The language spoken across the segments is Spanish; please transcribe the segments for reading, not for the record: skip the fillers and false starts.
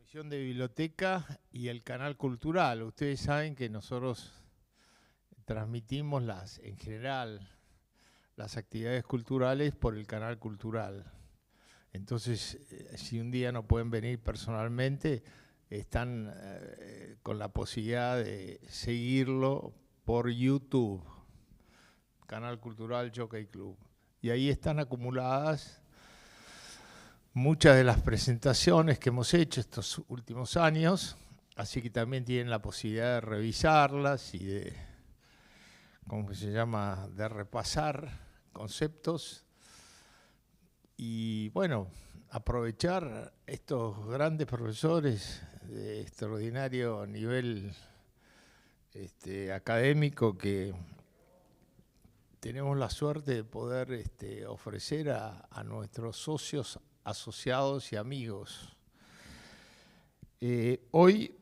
Comisión de Biblioteca y el canal cultural. Ustedes saben que nosotros transmitimos en general, las actividades culturales por el canal cultural. Entonces, si un día no pueden venir personalmente, están con la posibilidad de seguirlo por YouTube, Canal Cultural Jockey Club. Y ahí están acumuladas muchas de las presentaciones que hemos hecho estos últimos años, así que también tienen la posibilidad de revisarlas y de, ¿cómo se llama?, de repasar conceptos. Y bueno, aprovechar estos grandes profesores de extraordinario nivel académico que tenemos la suerte de poder ofrecer a nuestros socios, asociados y amigos. Hoy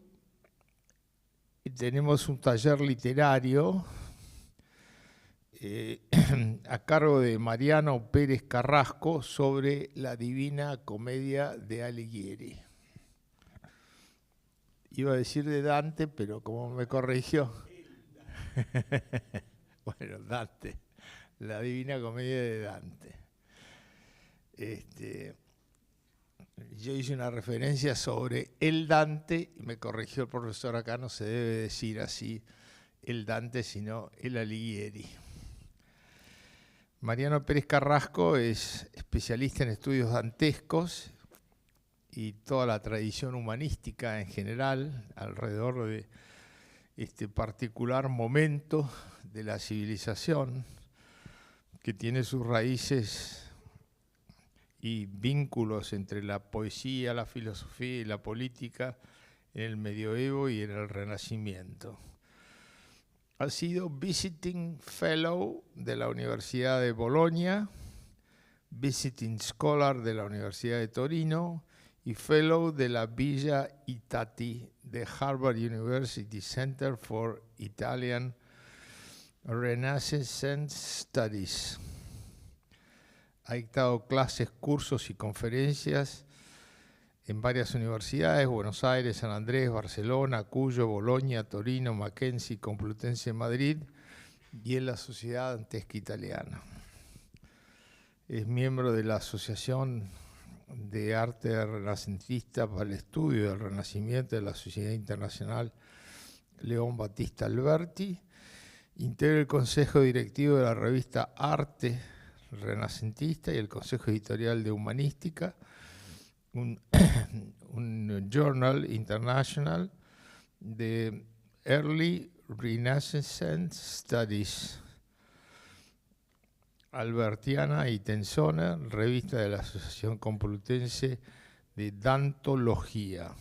tenemos un taller literario a cargo de Mariano Pérez Carrasco sobre la Divina Comedia de Alighieri. Iba a decir de Dante, pero como me corrigió. Bueno, Dante, la Divina Comedia de Dante. Yo hice una referencia sobre el Dante y me corrigió el profesor, acá no se debe decir así el Dante, sino el Alighieri. Mariano Pérez Carrasco es especialista en estudios dantescos y toda la tradición humanística en general alrededor de este particular momento de la civilización que tiene sus raíces y vínculos entre la poesía, la filosofía y la política en el medioevo y en el Renacimiento. Ha sido Visiting Fellow de la Universidad de Bolonia, Visiting Scholar de la Universidad de Torino y Fellow de la Villa Itati de Harvard University Center for Italian Renaissance Studies. Ha dictado clases, cursos y conferencias en varias universidades: Buenos Aires, San Andrés, Barcelona, Cuyo, Bolonia, Torino, Mackenzie, Complutense de Madrid y en la Sociedad Dantesca Italiana. Es miembro de la Asociación de Arte Renacentista para el Estudio del Renacimiento de la Sociedad Internacional León Battista Alberti. Integra el Consejo Directivo de la revista Arte Renacentista y el Consejo Editorial de Humanística, un journal international de Early Renaissance Studies, Albertiana y Tenzona, revista de la Asociación Complutense de Dantología.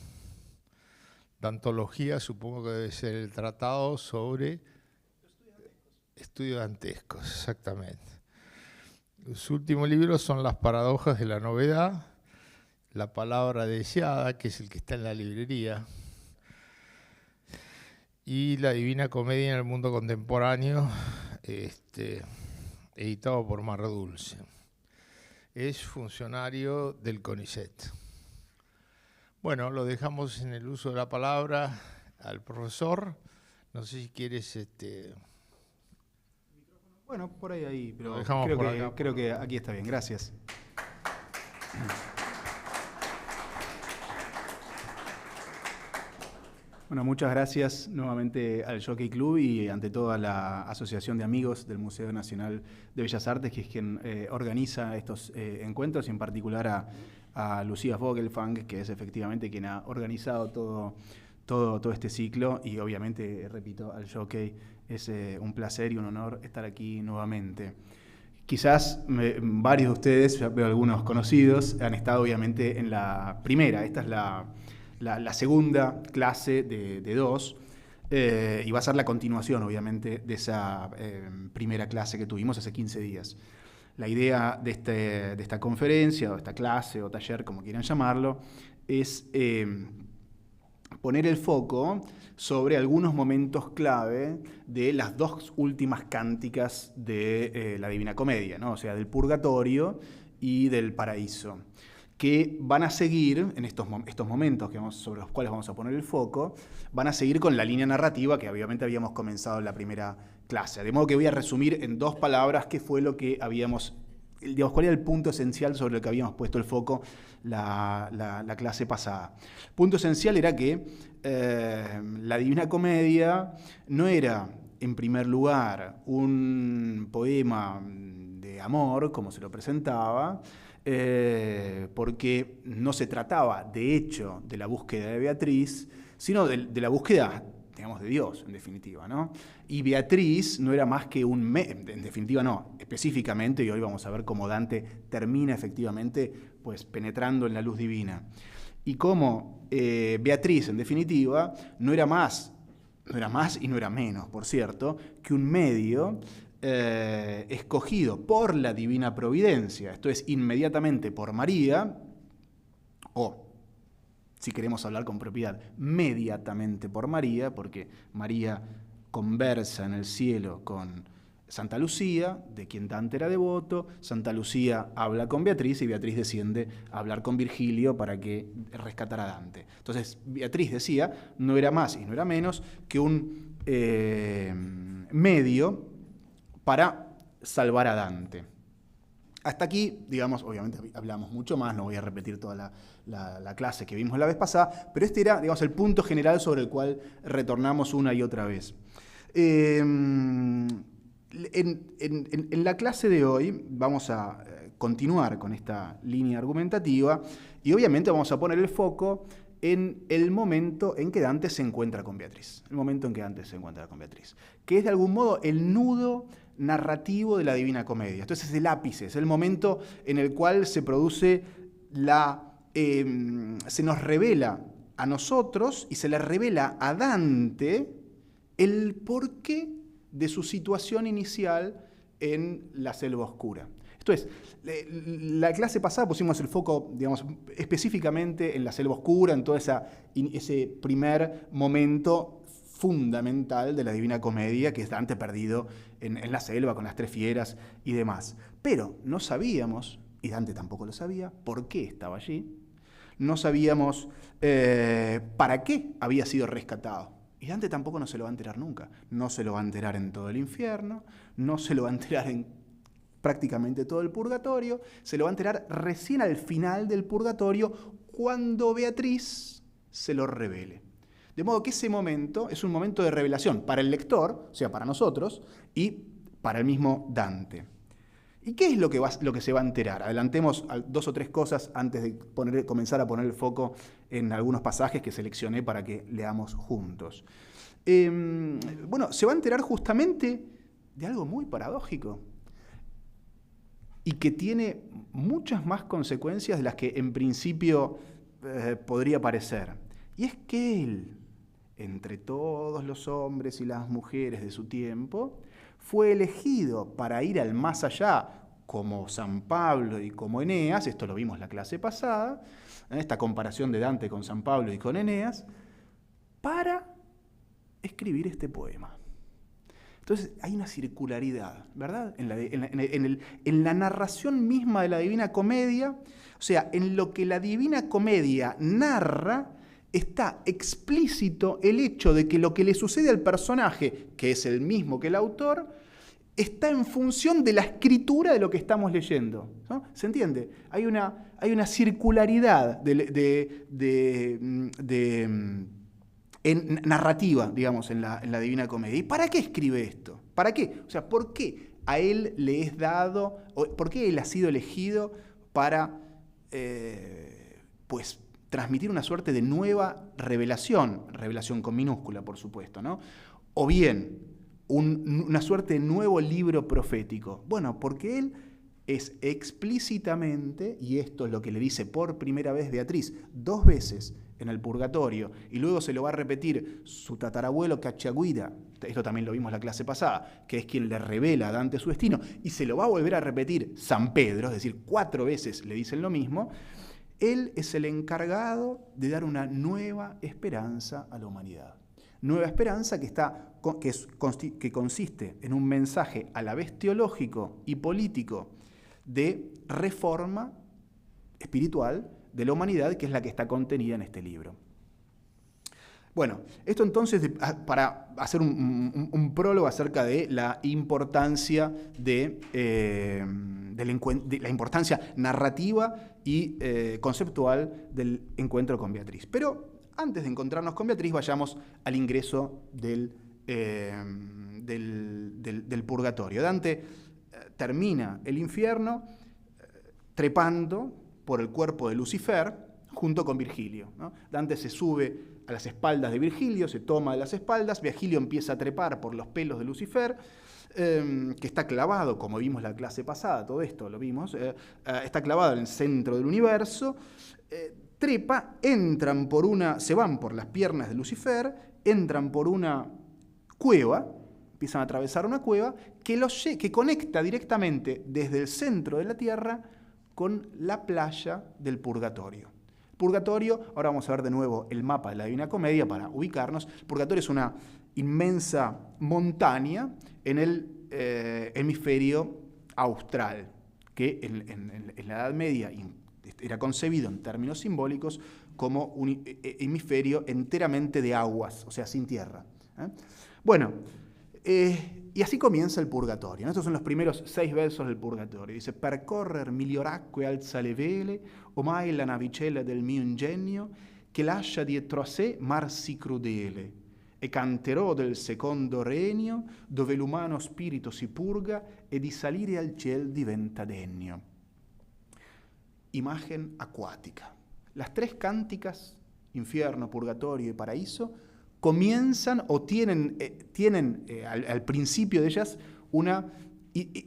Dantología supongo que debe ser el tratado sobre estudios dantescos, exactamente. Los últimos libros son Las paradojas de la novedad, La palabra deseada, que es el que está en la librería, y La Divina Comedia en el mundo contemporáneo, editado por Mar Dulce. Es funcionario del CONICET. Bueno, lo dejamos en el uso de la palabra al profesor. No sé si quieres... Bueno, por ahí, pero creo que aquí está bien. Gracias. Bueno, muchas gracias nuevamente al Jockey Club y ante todo a la Asociación de Amigos del Museo Nacional de Bellas Artes, que es quien organiza estos encuentros, y en particular a Lucía Vogelfang, que es efectivamente quien ha organizado todo este ciclo, y obviamente, repito, al Jockey es un placer y un honor estar aquí nuevamente. Quizás varios de ustedes, veo algunos conocidos, han estado obviamente en la primera. Esta es la segunda clase de dos, y va a ser la continuación obviamente de esa primera clase que tuvimos hace 15 días. La idea de esta conferencia, o esta clase, o taller, como quieran llamarlo, es poner el foco sobre algunos momentos clave de las dos últimas cánticas de la Divina Comedia, ¿no? O sea, del Purgatorio y del Paraíso, que van a seguir, en estos momentos sobre los cuales vamos a poner el foco, van a seguir con la línea narrativa que obviamente habíamos comenzado en la primera clase. De modo que voy a resumir en 2 palabras qué fue lo que habíamos, cuál era el punto esencial sobre el que habíamos puesto el foco la clase pasada. El punto esencial era que la Divina Comedia no era, en primer lugar, un poema de amor, como se lo presentaba, porque no se trataba, de hecho, de la búsqueda de Beatriz, sino de la búsqueda, digamos, de Dios, en definitiva, ¿no? Y Beatriz no era más que en definitiva no, específicamente, y hoy vamos a ver cómo Dante termina efectivamente pues, penetrando en la luz divina. Y cómo Beatriz, en definitiva, no era más y no era menos, por cierto, que un medio escogido por la divina providencia, esto es, inmediatamente por María, o, si queremos hablar con propiedad, mediatamente por María, porque María conversa en el cielo con Santa Lucía, de quien Dante era devoto. Santa Lucía habla con Beatriz y Beatriz desciende a hablar con Virgilio para que rescatara a Dante. Entonces, Beatriz, decía, no era más y no era menos que un medio para salvar a Dante. Hasta aquí, digamos, obviamente hablamos mucho más, no voy a repetir toda la clase que vimos la vez pasada, pero este era, digamos, el punto general sobre el cual retornamos una y otra vez. En la clase de hoy vamos a continuar con esta línea argumentativa y obviamente vamos a poner el foco en el momento en que Dante se encuentra con Beatriz. El momento en que Dante se encuentra con Beatriz. Que es de algún modo el nudo narrativo de la Divina Comedia. Entonces es el ápice, es el momento en el cual se produce se nos revela a nosotros y se le revela a Dante el porqué de su situación inicial en la selva oscura. Esto es, la clase pasada pusimos el foco, digamos, específicamente en la selva oscura, en todo ese primer momento fundamental de la Divina Comedia, que es Dante perdido en la selva con las 3 fieras y demás. Pero no sabíamos, y Dante tampoco lo sabía, por qué estaba allí. No sabíamos para qué había sido rescatado. Y Dante tampoco no se lo va a enterar nunca. No se lo va a enterar en todo el infierno, no se lo va a enterar en prácticamente todo el purgatorio, se lo va a enterar recién al final del purgatorio, cuando Beatriz se lo revele. De modo que ese momento es un momento de revelación para el lector, o sea, para nosotros, y para el mismo Dante. ¿Y qué es lo que se va a enterar? Adelantemos 2 o 3 cosas antes de comenzar a poner el foco en algunos pasajes que seleccioné para que leamos juntos. Bueno, se va a enterar justamente de algo muy paradójico y que tiene muchas más consecuencias de las que en principio podría parecer. Y es que él, entre todos los hombres y las mujeres de su tiempo, fue elegido para ir al más allá, como San Pablo y como Eneas, esto lo vimos la clase pasada, en esta comparación de Dante con San Pablo y con Eneas, para escribir este poema. Entonces hay una circularidad, ¿verdad? En la narración misma de la Divina Comedia, o sea, en lo que la Divina Comedia narra, está explícito el hecho de que lo que le sucede al personaje, que es el mismo que el autor, está en función de la escritura de lo que estamos leyendo, ¿no? ¿Se entiende? Hay una circularidad narrativa, digamos, en la Divina Comedia. ¿Y para qué escribe esto? ¿Para qué? O sea, ¿por qué a él le es dado, por qué él ha sido elegido para, pues, transmitir una suerte de nueva revelación con minúscula, por supuesto, ¿no? O bien, una suerte de nuevo libro profético. Bueno, porque él es explícitamente, y esto es lo que le dice por primera vez Beatriz, 2 veces en el purgatorio, y luego se lo va a repetir su tatarabuelo Cacciaguida, esto también lo vimos la clase pasada, que es quien le revela a Dante su destino, y se lo va a volver a repetir San Pedro, es decir, 4 veces le dicen lo mismo. Él es el encargado de dar una nueva esperanza a la humanidad. Nueva esperanza que consiste en un mensaje a la vez teológico y político de reforma espiritual de la humanidad, que es la que está contenida en este libro. Bueno, esto entonces para hacer un prólogo acerca de la importancia de la importancia narrativa y conceptual del encuentro con Beatriz. Pero antes de encontrarnos con Beatriz, vayamos al ingreso del purgatorio. Dante termina el infierno trepando por el cuerpo de Lucifer junto con Virgilio, ¿no? Dante se sube a las espaldas de Virgilio, se toma de las espaldas, Virgilio empieza a trepar por los pelos de Lucifer, que está clavado, como vimos la clase pasada, todo esto lo vimos, está clavado en el centro del universo, trepa, se van por las piernas de Lucifer, entran por una cueva, empiezan a atravesar una cueva que conecta directamente desde el centro de la Tierra con la playa del Purgatorio. Purgatorio, ahora vamos a ver de nuevo el mapa de la Divina Comedia para ubicarnos. El Purgatorio es una inmensa montaña en el hemisferio austral, que en la Edad Media era concebido en términos simbólicos como un hemisferio enteramente de aguas, o sea, sin tierra. Bueno, y así comienza el Purgatorio, ¿no? Estos son los primeros 6 versos del Purgatorio. Dice: percorrer miglior acque alza le vele, omai la navicella del mio ingegno, che lascia dietro a sé mar sì crudele, e canterò del secondo regno, dove l'umano spirito si purga, e di salire al ciel diventa degno. Imagen acuática. Las 3 cánticas, infierno, purgatorio y paraíso, comienzan o tienen al principio de ellas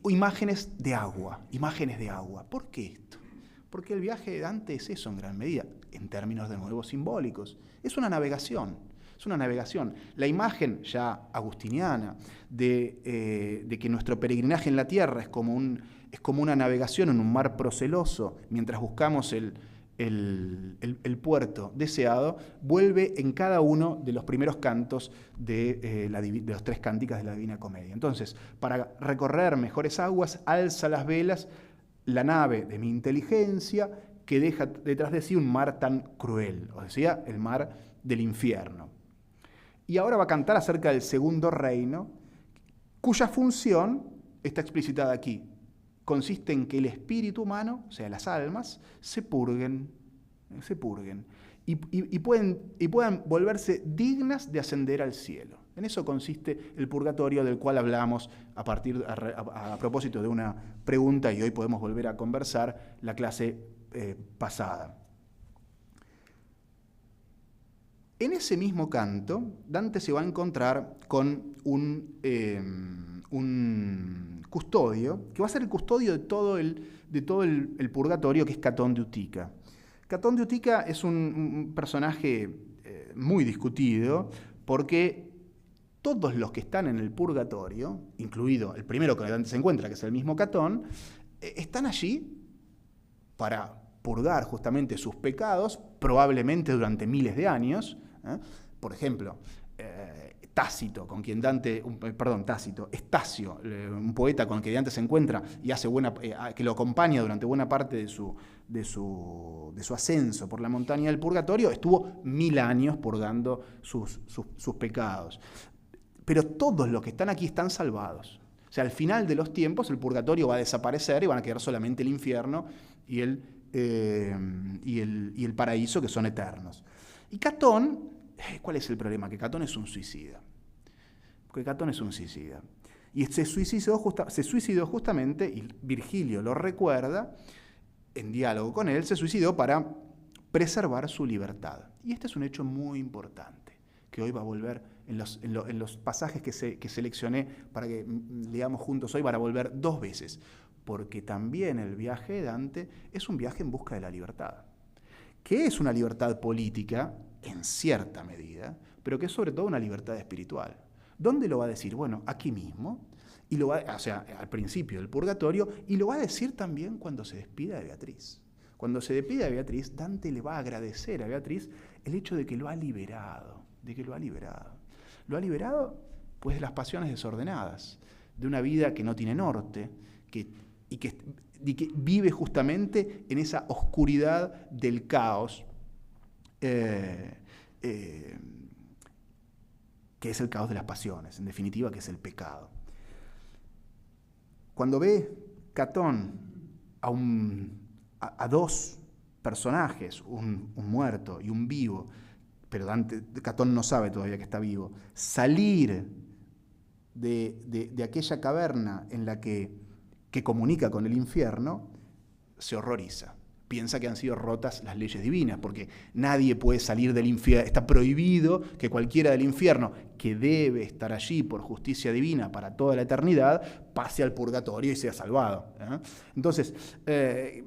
imágenes de agua. ¿Por qué esto? Porque el viaje de Dante es eso en gran medida, en términos de nuevo simbólicos. Es una navegación. La imagen ya agustiniana de que nuestro peregrinaje en la tierra es como una navegación en un mar proceloso mientras buscamos el puerto deseado, vuelve en cada uno de los primeros cantos de los 3 cánticas de la Divina Comedia. Entonces, para recorrer mejores aguas, alza las velas la nave de mi inteligencia, que deja detrás de sí un mar tan cruel, o decía, el mar del infierno. Y ahora va a cantar acerca del segundo reino, cuya función está explicitada aquí. Consiste en que el espíritu humano, o sea, las almas, se purguen y puedan volverse dignas de ascender al cielo. En eso consiste el purgatorio, del cual hablamos a propósito de una pregunta, y hoy podemos volver a conversar la clase pasada. En ese mismo canto, Dante se va a encontrar con un custodio, que va a ser el custodio de todo el purgatorio, que es Catón de Utica. Catón de Utica es un personaje muy discutido, porque todos los que están en el purgatorio, incluido el primero que Dante se encuentra, que es el mismo Catón, están allí para purgar justamente sus pecados, probablemente durante miles de años. Por ejemplo, Tácito, Estacio, un poeta con el que Dante se encuentra y que lo acompaña durante buena parte de su ascenso por la montaña del purgatorio, estuvo 1000 años purgando sus pecados. Pero todos los que están aquí están salvados. O sea, al final de los tiempos el purgatorio va a desaparecer y van a quedar solamente el infierno y el paraíso, que son eternos. Y Catón, ¿cuál es el problema? Que Catón es un suicida. Y se suicidó justamente, y Virgilio lo recuerda, en diálogo con él, se suicidó para preservar su libertad. Y este es un hecho muy importante, que hoy va a volver en los pasajes que seleccioné para que leamos juntos hoy, para volver 2 veces. Porque también el viaje de Dante es un viaje en busca de la libertad, que es una libertad política, en cierta medida, pero que es sobre todo una libertad espiritual. ¿Dónde lo va a decir? Bueno, aquí mismo, al principio del purgatorio, y lo va a decir también cuando se despida de Beatriz. Cuando se despide de Beatriz, Dante le va a agradecer a Beatriz el hecho de que lo ha liberado, Lo ha liberado, pues, de las pasiones desordenadas, de una vida que no tiene norte, que y que vive justamente en esa oscuridad del caos, que es el caos de las pasiones, en definitiva, que es el pecado. Cuando ve Catón a dos personajes, un muerto y un vivo, pero Catón no sabe todavía que está vivo, salir de aquella caverna en la que comunica con el infierno, se horroriza. Piensa que han sido rotas las leyes divinas, porque nadie puede salir del infierno. Está prohibido que cualquiera del infierno, que debe estar allí por justicia divina para toda la eternidad, pase al purgatorio y sea salvado. Entonces,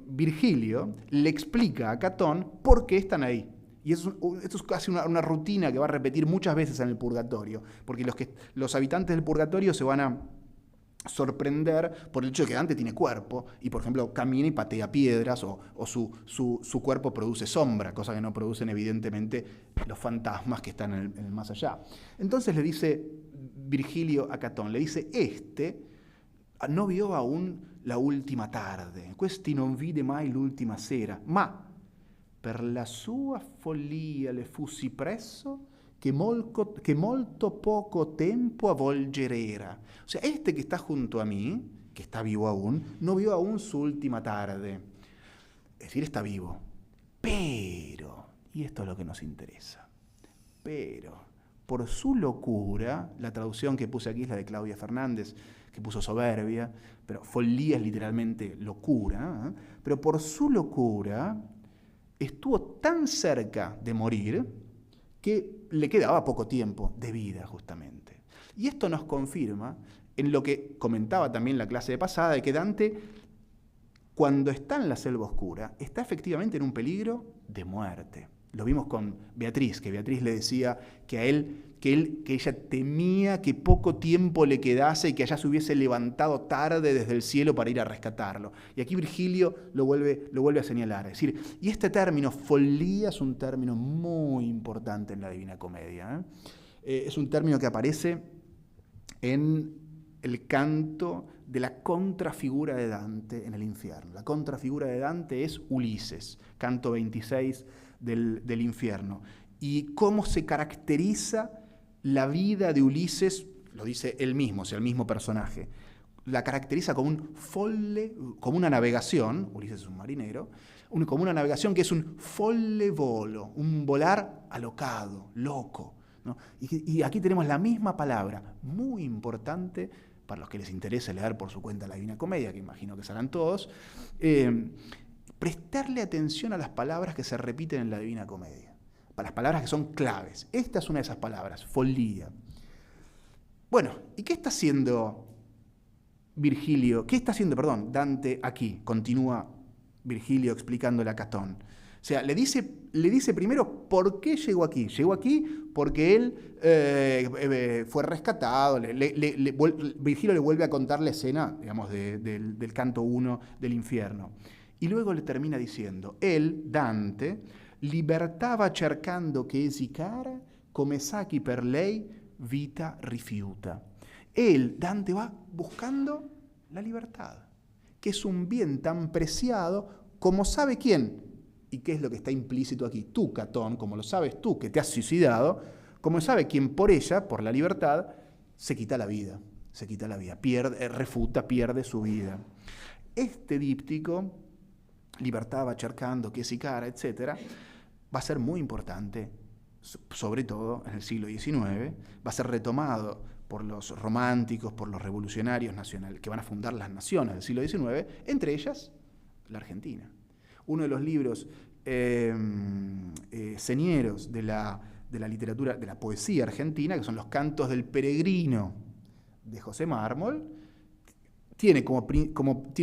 Virgilio le explica a Catón por qué están ahí. Y esto es casi una rutina que va a repetir muchas veces en el purgatorio, porque los habitantes del purgatorio se van a sorprender por el hecho de que Dante tiene cuerpo y, por ejemplo, camina y patea piedras o su cuerpo produce sombra, cosa que no producen evidentemente los fantasmas que están en el más allá. Entonces le dice Virgilio a Catón, le dice, no vio aún la última tarde, questi non vide mai l'ultima sera, ma per la sua follia le fussi presso che molto poco tempo avvolgerera. O sea, que está junto a mí, que está vivo aún, no vio aún su última tarde. Es decir, está vivo. Pero, y esto es lo que nos interesa, pero por su locura, la traducción que puse aquí es la de Claudia Fernández, que puso soberbia, pero folía es literalmente locura, pero por su locura estuvo tan cerca de morir que le quedaba poco tiempo de vida, justamente. Y esto nos confirma en lo que comentaba también la clase de pasada, de que Dante, cuando está en la selva oscura, está efectivamente en un peligro de muerte. Lo vimos con Beatriz, que Beatriz le decía que ella temía que poco tiempo le quedase y que ella se hubiese levantado tarde desde el cielo para ir a rescatarlo. Y aquí Virgilio lo vuelve a señalar. Es decir, y este término, folía, es un término muy importante en la Divina Comedia. Es un término que aparece en el canto de la contrafigura de Dante en el infierno. La contrafigura de Dante es Ulises, canto 26 del infierno. Y cómo se caracteriza la vida de Ulises, lo dice él mismo, o sea, el mismo personaje, la caracteriza como un folle, como una navegación, Ulises es un marinero, como una navegación que es un folle volo, un volar alocado, loco, ¿no? Y aquí tenemos la misma palabra, muy importante para los que les interese leer por su cuenta la Divina Comedia, que imagino que serán todos, prestarle atención a las palabras que se repiten en la Divina Comedia, para las palabras que son claves. Esta es una de esas palabras, folía. Bueno, ¿y qué está haciendo Dante aquí? Continúa Virgilio explicándole a Catón. O sea, le dice primero por qué llegó aquí. Llegó aquí porque él fue rescatado. Virgilio le vuelve a contar la escena, digamos, del canto 1 del infierno. Y luego le termina diciendo, él, Dante, libertava cercando che esi cara, come sa chi per lei vita rifiuta. Él, Dante, va buscando la libertad, que es un bien tan preciado como sabe quién. ¿Y qué es lo que está implícito aquí? Tú, Catón, como lo sabes tú, que te has suicidado, como sabe quién por ella, por la libertad, se quita la vida, pierde su vida. Este díptico, libertaba cercando che si cara, etc., va a ser muy importante, sobre todo en el siglo XIX, va a ser retomado por los románticos, por los revolucionarios nacionales, que van a fundar las naciones del siglo XIX, entre ellas la Argentina. Uno de los libros señeros de la literatura, de la poesía argentina, que son los Cantos del Peregrino de José Mármol, tiene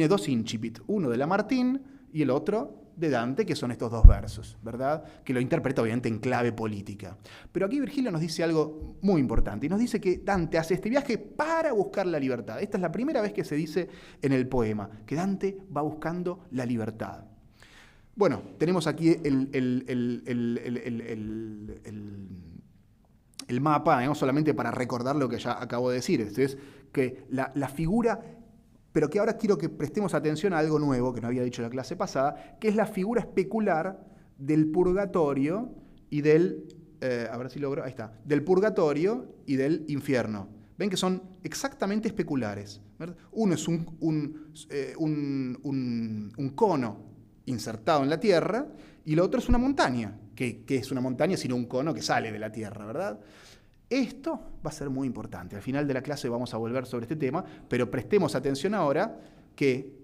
dos incipit, uno de Lamartine y el otro de Dante, que son estos dos versos, ¿verdad? Que lo interpreta obviamente en clave política. Pero aquí Virgilio nos dice algo muy importante, y nos dice que Dante hace este viaje para buscar la libertad. Esta es la primera vez que se dice en el poema, que Dante va buscando la libertad. Bueno, tenemos aquí el mapa, no solamente para recordar lo que ya acabo de decir, es que la figura pero que ahora quiero que prestemos atención a algo nuevo que no había dicho en la clase pasada, que es la figura especular del purgatorio y del, a ver si logro, ahí está, del purgatorio y del infierno. Ven que son exactamente especulares, ¿verdad? Uno es un cono insertado en la tierra y el otro es una montaña, que es una montaña sino un cono que sale de la tierra, ¿verdad? Esto va a ser muy importante. Al final de la clase vamos a volver sobre este tema, pero prestemos atención ahora que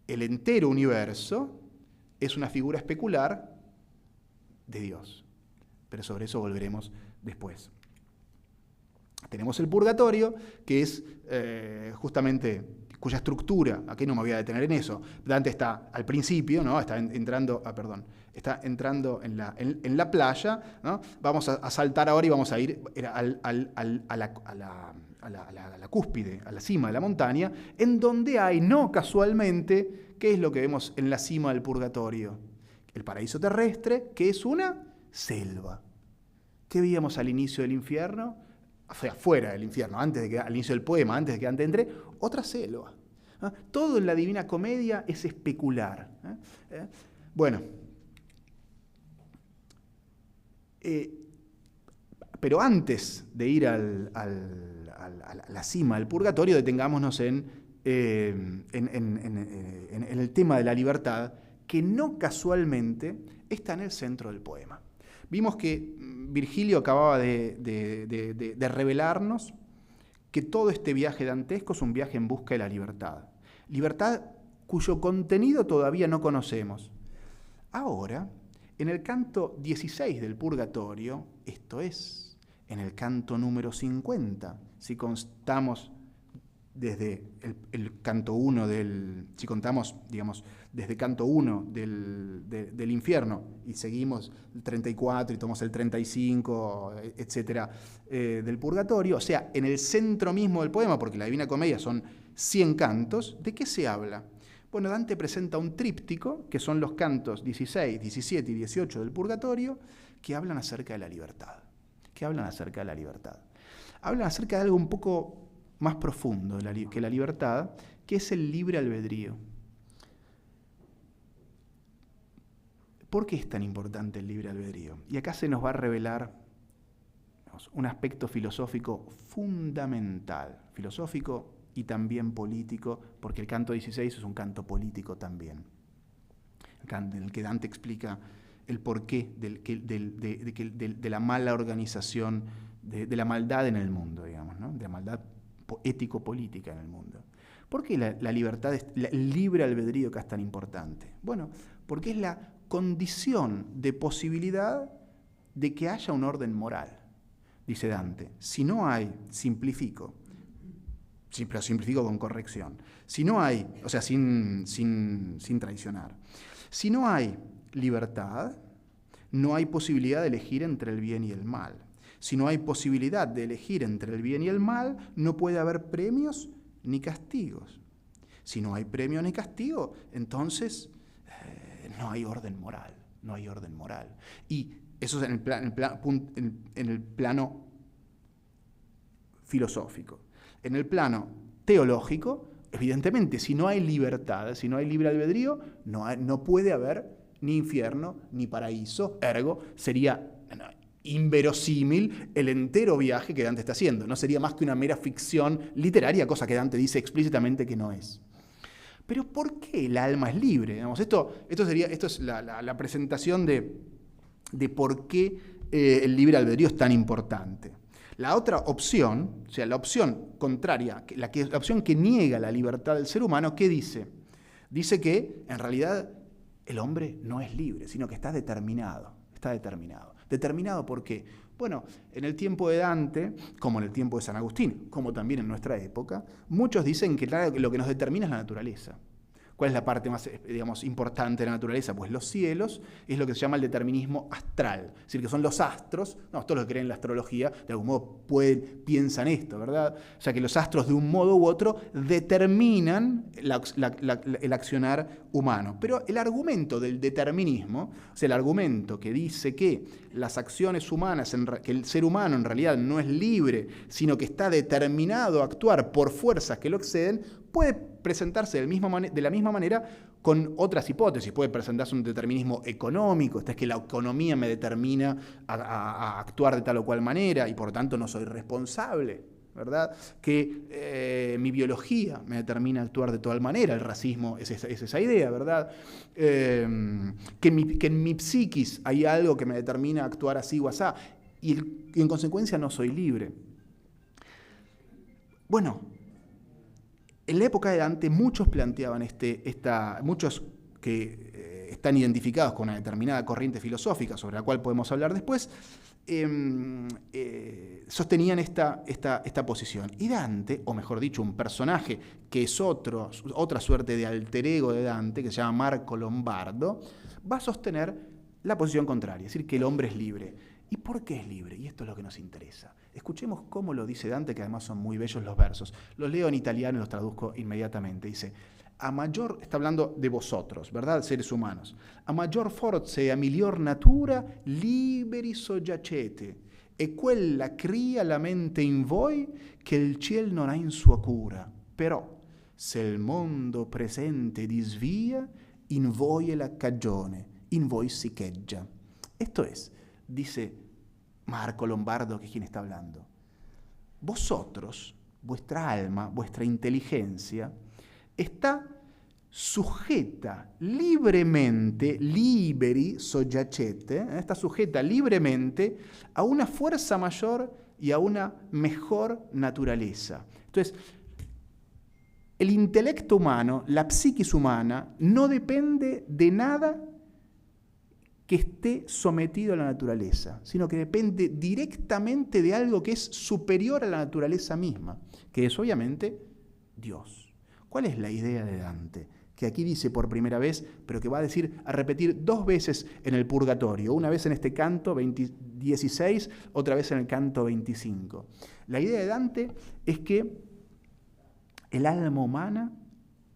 el entero universo es una figura especular de Dios. Pero sobre eso volveremos después. Tenemos el purgatorio, que es justamente cuya estructura, aquí no me voy a detener en eso, Dante está al principio, ¿no? Está entrando en la playa, ¿no? Vamos a saltar ahora y vamos a ir a la cúspide, a la cima de la montaña, en donde hay, no casualmente, ¿qué es lo que vemos en la cima del purgatorio? El paraíso terrestre, que es una selva. ¿Qué veíamos al inicio del infierno? O sea, fuera del infierno, al inicio del poema, antes de que Dante entre, otra selva. ¿Ah? Todo en la Divina Comedia es especular. Bueno, pero antes de ir a la cima del purgatorio, detengámonos en el tema de la libertad, que no casualmente está en el centro del poema. Vimos que Virgilio acababa de revelarnos que todo este viaje dantesco es un viaje en busca de la libertad. Libertad cuyo contenido todavía no conocemos. Ahora, en el canto 16 del Purgatorio, esto es, en el canto número 50, si contamos desde el canto 1 si contamos, digamos, desde canto 1 del infierno y seguimos el 34 y tomamos el 35, etcétera, del purgatorio, o sea, en el centro mismo del poema, porque la Divina Comedia son 100 cantos, ¿de qué se habla? Bueno, Dante presenta un tríptico, que son los cantos 16, 17 y 18 del purgatorio, que hablan acerca de la libertad. Hablan acerca de algo un poco más profundo que la libertad, que es el libre albedrío. ¿Por qué es tan importante el libre albedrío? Y acá se nos va a revelar un aspecto filosófico fundamental, filosófico y también político, porque el canto 16 es un canto político también, en el que Dante explica el porqué de la mala organización, de la maldad en el mundo, digamos, ¿no? De la maldad ético-política en el mundo. ¿Por qué la libertad, el libre albedrío acá es tan importante? Bueno, porque es la condición de posibilidad de que haya un orden moral, dice Dante. Si no hay, pero simplifico con corrección, si no hay, o sea, sin traicionar, si no hay libertad, no hay posibilidad de elegir entre el bien y el mal. Si no hay posibilidad de elegir entre el bien y el mal, no puede haber premios ni castigos. Si no hay premio ni castigo, entonces no hay orden moral. Y eso es en el plano filosófico. En el plano teológico, evidentemente, si no hay libertad, si no hay libre albedrío, no puede haber ni infierno ni paraíso. Ergo, sería inverosímil el entero viaje que Dante está haciendo. No sería más que una mera ficción literaria, cosa que Dante dice explícitamente que no es. Pero ¿por qué el alma es libre? Digamos, esto es la presentación de por qué el libre albedrío es tan importante. La otra opción, o sea, la opción contraria, la opción que niega la libertad del ser humano, ¿qué dice? Dice que, en realidad, el hombre no es libre, sino que está determinado. ¿Determinado por qué? Bueno, en el tiempo de Dante, como en el tiempo de San Agustín, como también en nuestra época, muchos dicen que lo que nos determina es la naturaleza. ¿Cuál es la parte más, importante de la naturaleza? Pues los cielos es lo que se llama el determinismo astral. Es decir, que son los astros, todos los que creen en la astrología, de algún modo piensan esto, ¿verdad? O sea, que los astros de un modo u otro determinan el accionar humano. Pero el argumento del determinismo, o sea, el argumento que dice que las acciones humanas, que el ser humano en realidad no es libre, sino que está determinado a actuar por fuerzas que lo exceden, puede presentarse de la misma manera con otras hipótesis. Puede presentarse un determinismo económico, es que la economía me determina a actuar de tal o cual manera y por lo tanto no soy responsable, ¿verdad? Que mi biología me determina a actuar de tal manera, el racismo es esa idea, ¿verdad? Que en mi psiquis hay algo que me determina a actuar así o asá y en consecuencia no soy libre. Bueno, en la época de Dante muchos planteaban muchos que están identificados con una determinada corriente filosófica, sobre la cual podemos hablar después, sostenían esta posición. Y Dante, o mejor dicho, un personaje que es otra suerte de alter ego de Dante, que se llama Marco Lombardo, va a sostener la posición contraria, es decir, que el hombre es libre. ¿Y por qué es libre? Y esto es lo que nos interesa. Escuchemos cómo lo dice Dante, que además son muy bellos los versos. Los leo en italiano y los traduzco inmediatamente. Dice, está hablando de vosotros, ¿verdad? Seres humanos. A maggior forza e a miglior natura liberi soggiacete, e quella cria la mente in voi che il ciel non ha in sua cura. Però, se il mondo presente disvia, in voi è la cagione, in voi si cheggia. Esto es, dice Marco Lombardo, que es quien está hablando, vosotros, vuestra alma, vuestra inteligencia, está sujeta libremente, liberi soggiacete, está sujeta libremente a una fuerza mayor y a una mejor naturaleza. Entonces, el intelecto humano, la psiquis humana, no depende de nada que esté sometido a la naturaleza, sino que depende directamente de algo que es superior a la naturaleza misma, que es obviamente Dios. ¿Cuál es la idea de Dante? Que aquí dice por primera vez, pero que va a repetir 2 veces en el Purgatorio, una vez en este canto 16, otra vez en el canto 25. La idea de Dante es que el alma humana,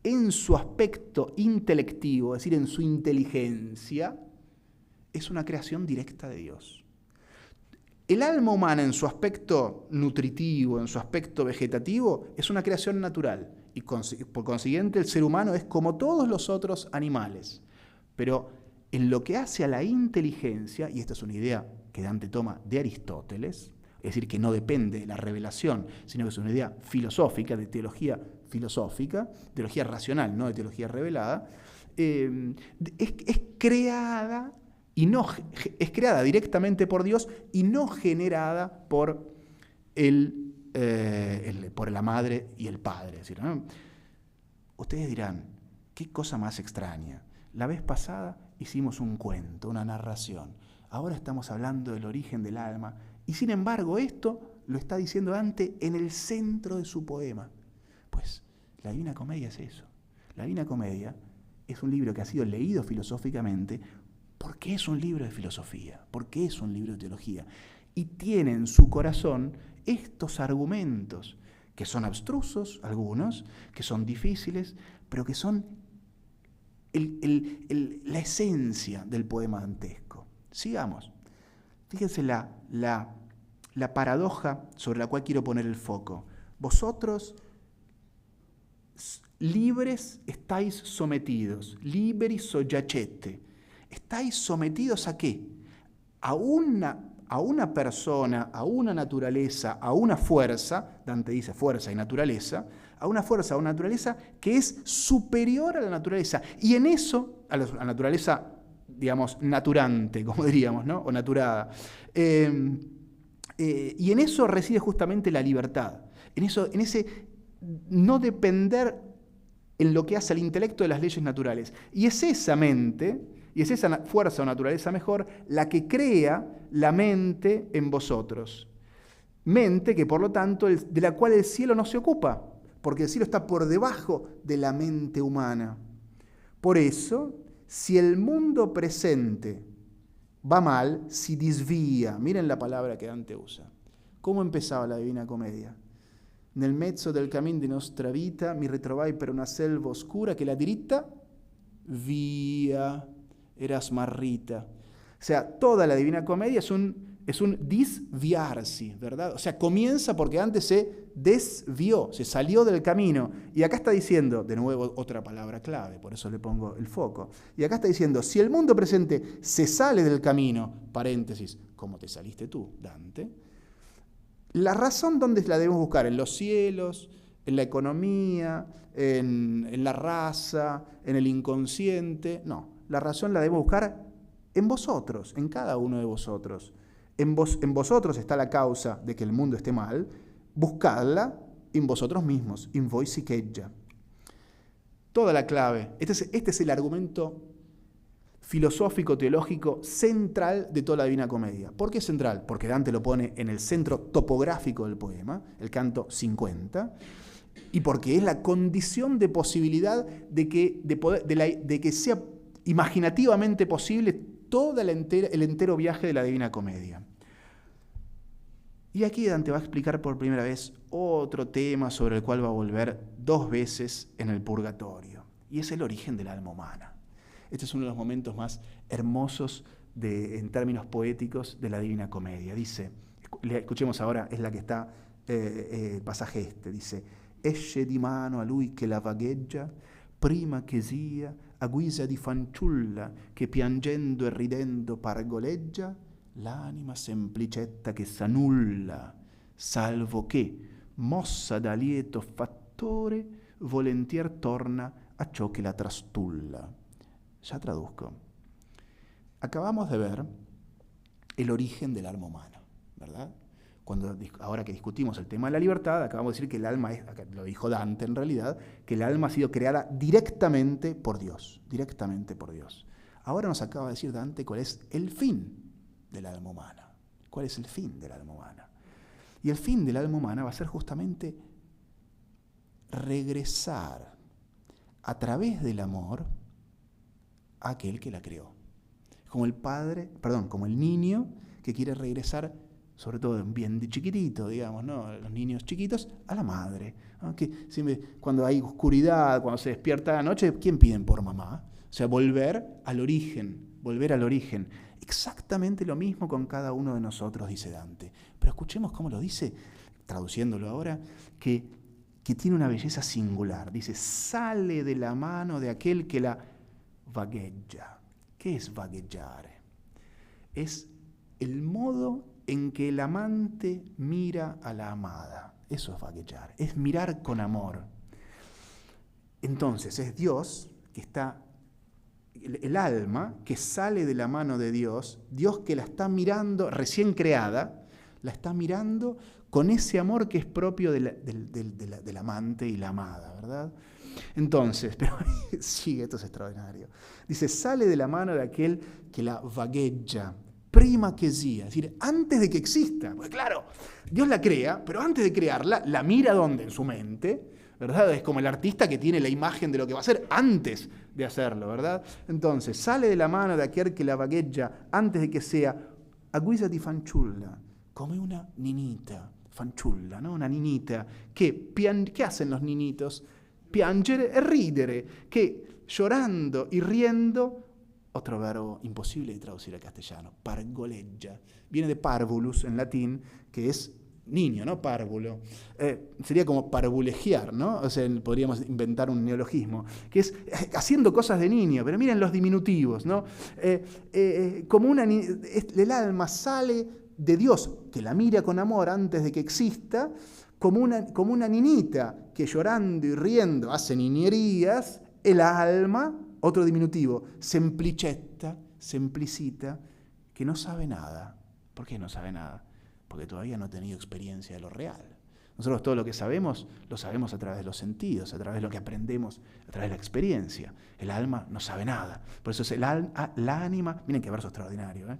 en su aspecto intelectivo, es decir, en su inteligencia, es una creación directa de Dios. El alma humana en su aspecto nutritivo, en su aspecto vegetativo, es una creación natural y por consiguiente el ser humano es como todos los otros animales. Pero en lo que hace a la inteligencia, y esta es una idea que Dante toma de Aristóteles, es decir, que no depende de la revelación, sino que es una idea filosófica, de teología filosófica, teología racional, no de teología revelada, es creada directamente por Dios y no generada por la madre y el padre. Es decir, ¿no? Ustedes dirán, qué cosa más extraña. La vez pasada hicimos un cuento, una narración. Ahora estamos hablando del origen del alma. Y sin embargo, esto lo está diciendo Dante en el centro de su poema. Pues la Divina Comedia es eso. La Divina Comedia es un libro que ha sido leído filosóficamente porque es un libro de filosofía, porque es un libro de teología. Y tiene en su corazón estos argumentos, que son abstrusos, algunos, que son difíciles, pero que son la esencia del poema dantesco. Sigamos. Fíjense la paradoja sobre la cual quiero poner el foco. Vosotros libres estáis sometidos, liberi soggiacete. ¿Estáis sometidos a qué? A una persona, a una naturaleza, a una fuerza, Dante dice fuerza y naturaleza, a una fuerza, a una naturaleza que es superior a la naturaleza. Y en eso, a la naturaleza, digamos, naturante, como diríamos, ¿no? O naturada. Y en eso reside justamente la libertad. En ese no depender en lo que hace al intelecto de las leyes naturales. Y es esa mente, y es esa fuerza o naturaleza mejor, la que crea la mente en vosotros. Mente que, por lo tanto, de la cual el cielo no se ocupa, porque el cielo está por debajo de la mente humana. Por eso, si el mundo presente va mal, si disvía, miren la palabra che Dante usa. ¿Cómo empezaba la Divina Commedia? Nel mezzo del cammin di nostra vita mi ritrovai per una selva oscura che la diritta via era smarrita. O sea, toda la Divina Comedia es un desviarse, ¿verdad? O sea, comienza porque antes se desvió, se salió del camino. Y acá está diciendo, de nuevo otra palabra clave, por eso le pongo el foco. Y acá está diciendo, si el mundo presente se sale del camino, paréntesis, ¿cómo te saliste tú, Dante? La razón, ¿dónde la debemos buscar? ¿En los cielos? ¿En la economía? ¿En la raza? ¿En el inconsciente? No, la razón la debemos buscar en vosotros, en cada uno de vosotros. En vosotros está la causa de que el mundo esté mal, buscadla en vosotros mismos, in voi siqueggia. Toda la clave, este es el argumento filosófico, teológico central de toda la Divina Comedia. ¿Por qué central? Porque Dante lo pone en el centro topográfico del poema, el canto 50, y porque es la condición de posibilidad de que sea imaginativamente posible todo el entero viaje de la Divina Comedia. Y aquí Dante va a explicar por primera vez otro tema sobre el cual va a volver 2 veces en el Purgatorio, y es el origen del alma humana. Este es uno de los momentos más hermosos en términos poéticos de la Divina Comedia. Dice, escuchemos ahora, es la que está, el pasaje dice, esce di mano a lui che la vagheggia, prima che sia a guisa di fanciulla che piangendo e ridendo pargoleggia, l'anima semplicetta che s'annulla, salvo che, mossa da lieto fattore, volentier torna a ciò che la trastulla. Ya traduzco. Acabamos de ver el origen del alma humana, ¿verdad? Ahora que discutimos el tema de la libertad, acabamos de decir que el alma lo dijo Dante en realidad, que el alma ha sido creada directamente por Dios, directamente por Dios. Ahora nos acaba de decir Dante cuál es el fin del alma humana. ¿Cuál es el fin del alma humana? Y el fin del alma humana va a ser justamente regresar a través del amor a aquel que la creó. Como el niño que quiere regresar, sobre todo bien de chiquitito, digamos, ¿no? Los niños chiquitos, a la madre, ¿no? Que siempre, cuando hay oscuridad, cuando se despierta la noche, ¿quién piden por mamá? O sea, volver al origen. Exactamente lo mismo con cada uno de nosotros, dice Dante. Pero escuchemos cómo lo dice, traduciéndolo ahora, que tiene una belleza singular. Dice, sale de la mano de aquel que la vagheggia. ¿Qué es vagheggiare? Es el modo en que el amante mira a la amada. Eso es vagheggiare, es mirar con amor. Entonces es Dios que está, el alma que sale de la mano de Dios, Dios que la está mirando, recién creada, la está mirando con ese amor que es propio del amante y la amada, ¿verdad? Entonces, pero sigue, esto es extraordinario. Dice, sale de la mano de aquel que la vagheggia, prima che sia, es decir, antes de que exista. Porque claro, Dios la crea, pero antes de crearla, la mira ¿dónde? En su mente, ¿verdad? Es como el artista que tiene la imagen de lo que va a hacer antes de hacerlo, ¿verdad? Entonces, sale de la mano de aquel que la vagheggia antes de que sea a guisa di fanciulla, come una ninita, fanciulla, ¿no? Una ninita, ¿qué hacen los ninitos? Piangere e ridere, che llorando y riendo, otro verbo imposible de traducir al castellano, pargoleggia, viene de parvulus en latín, que es niño, ¿no? Párvulo. Sería como parvulegiar, ¿no? O sea, podríamos inventar un neologismo, que es haciendo cosas de niño, pero miren los diminutivos, ¿no? Como el alma sale de Dios, que la mira con amor antes de que exista, como una niñita que llorando y riendo hace niñerías, el alma, otro diminutivo, semplicetta, semplicita, que no sabe nada. ¿Por qué no sabe nada? Porque todavía no ha tenido experiencia de lo real. Nosotros todo lo que sabemos, lo sabemos a través de los sentidos, a través de lo que aprendemos, a través de la experiencia. El alma no sabe nada. Por eso es la anima, miren qué verso extraordinario, ¿eh?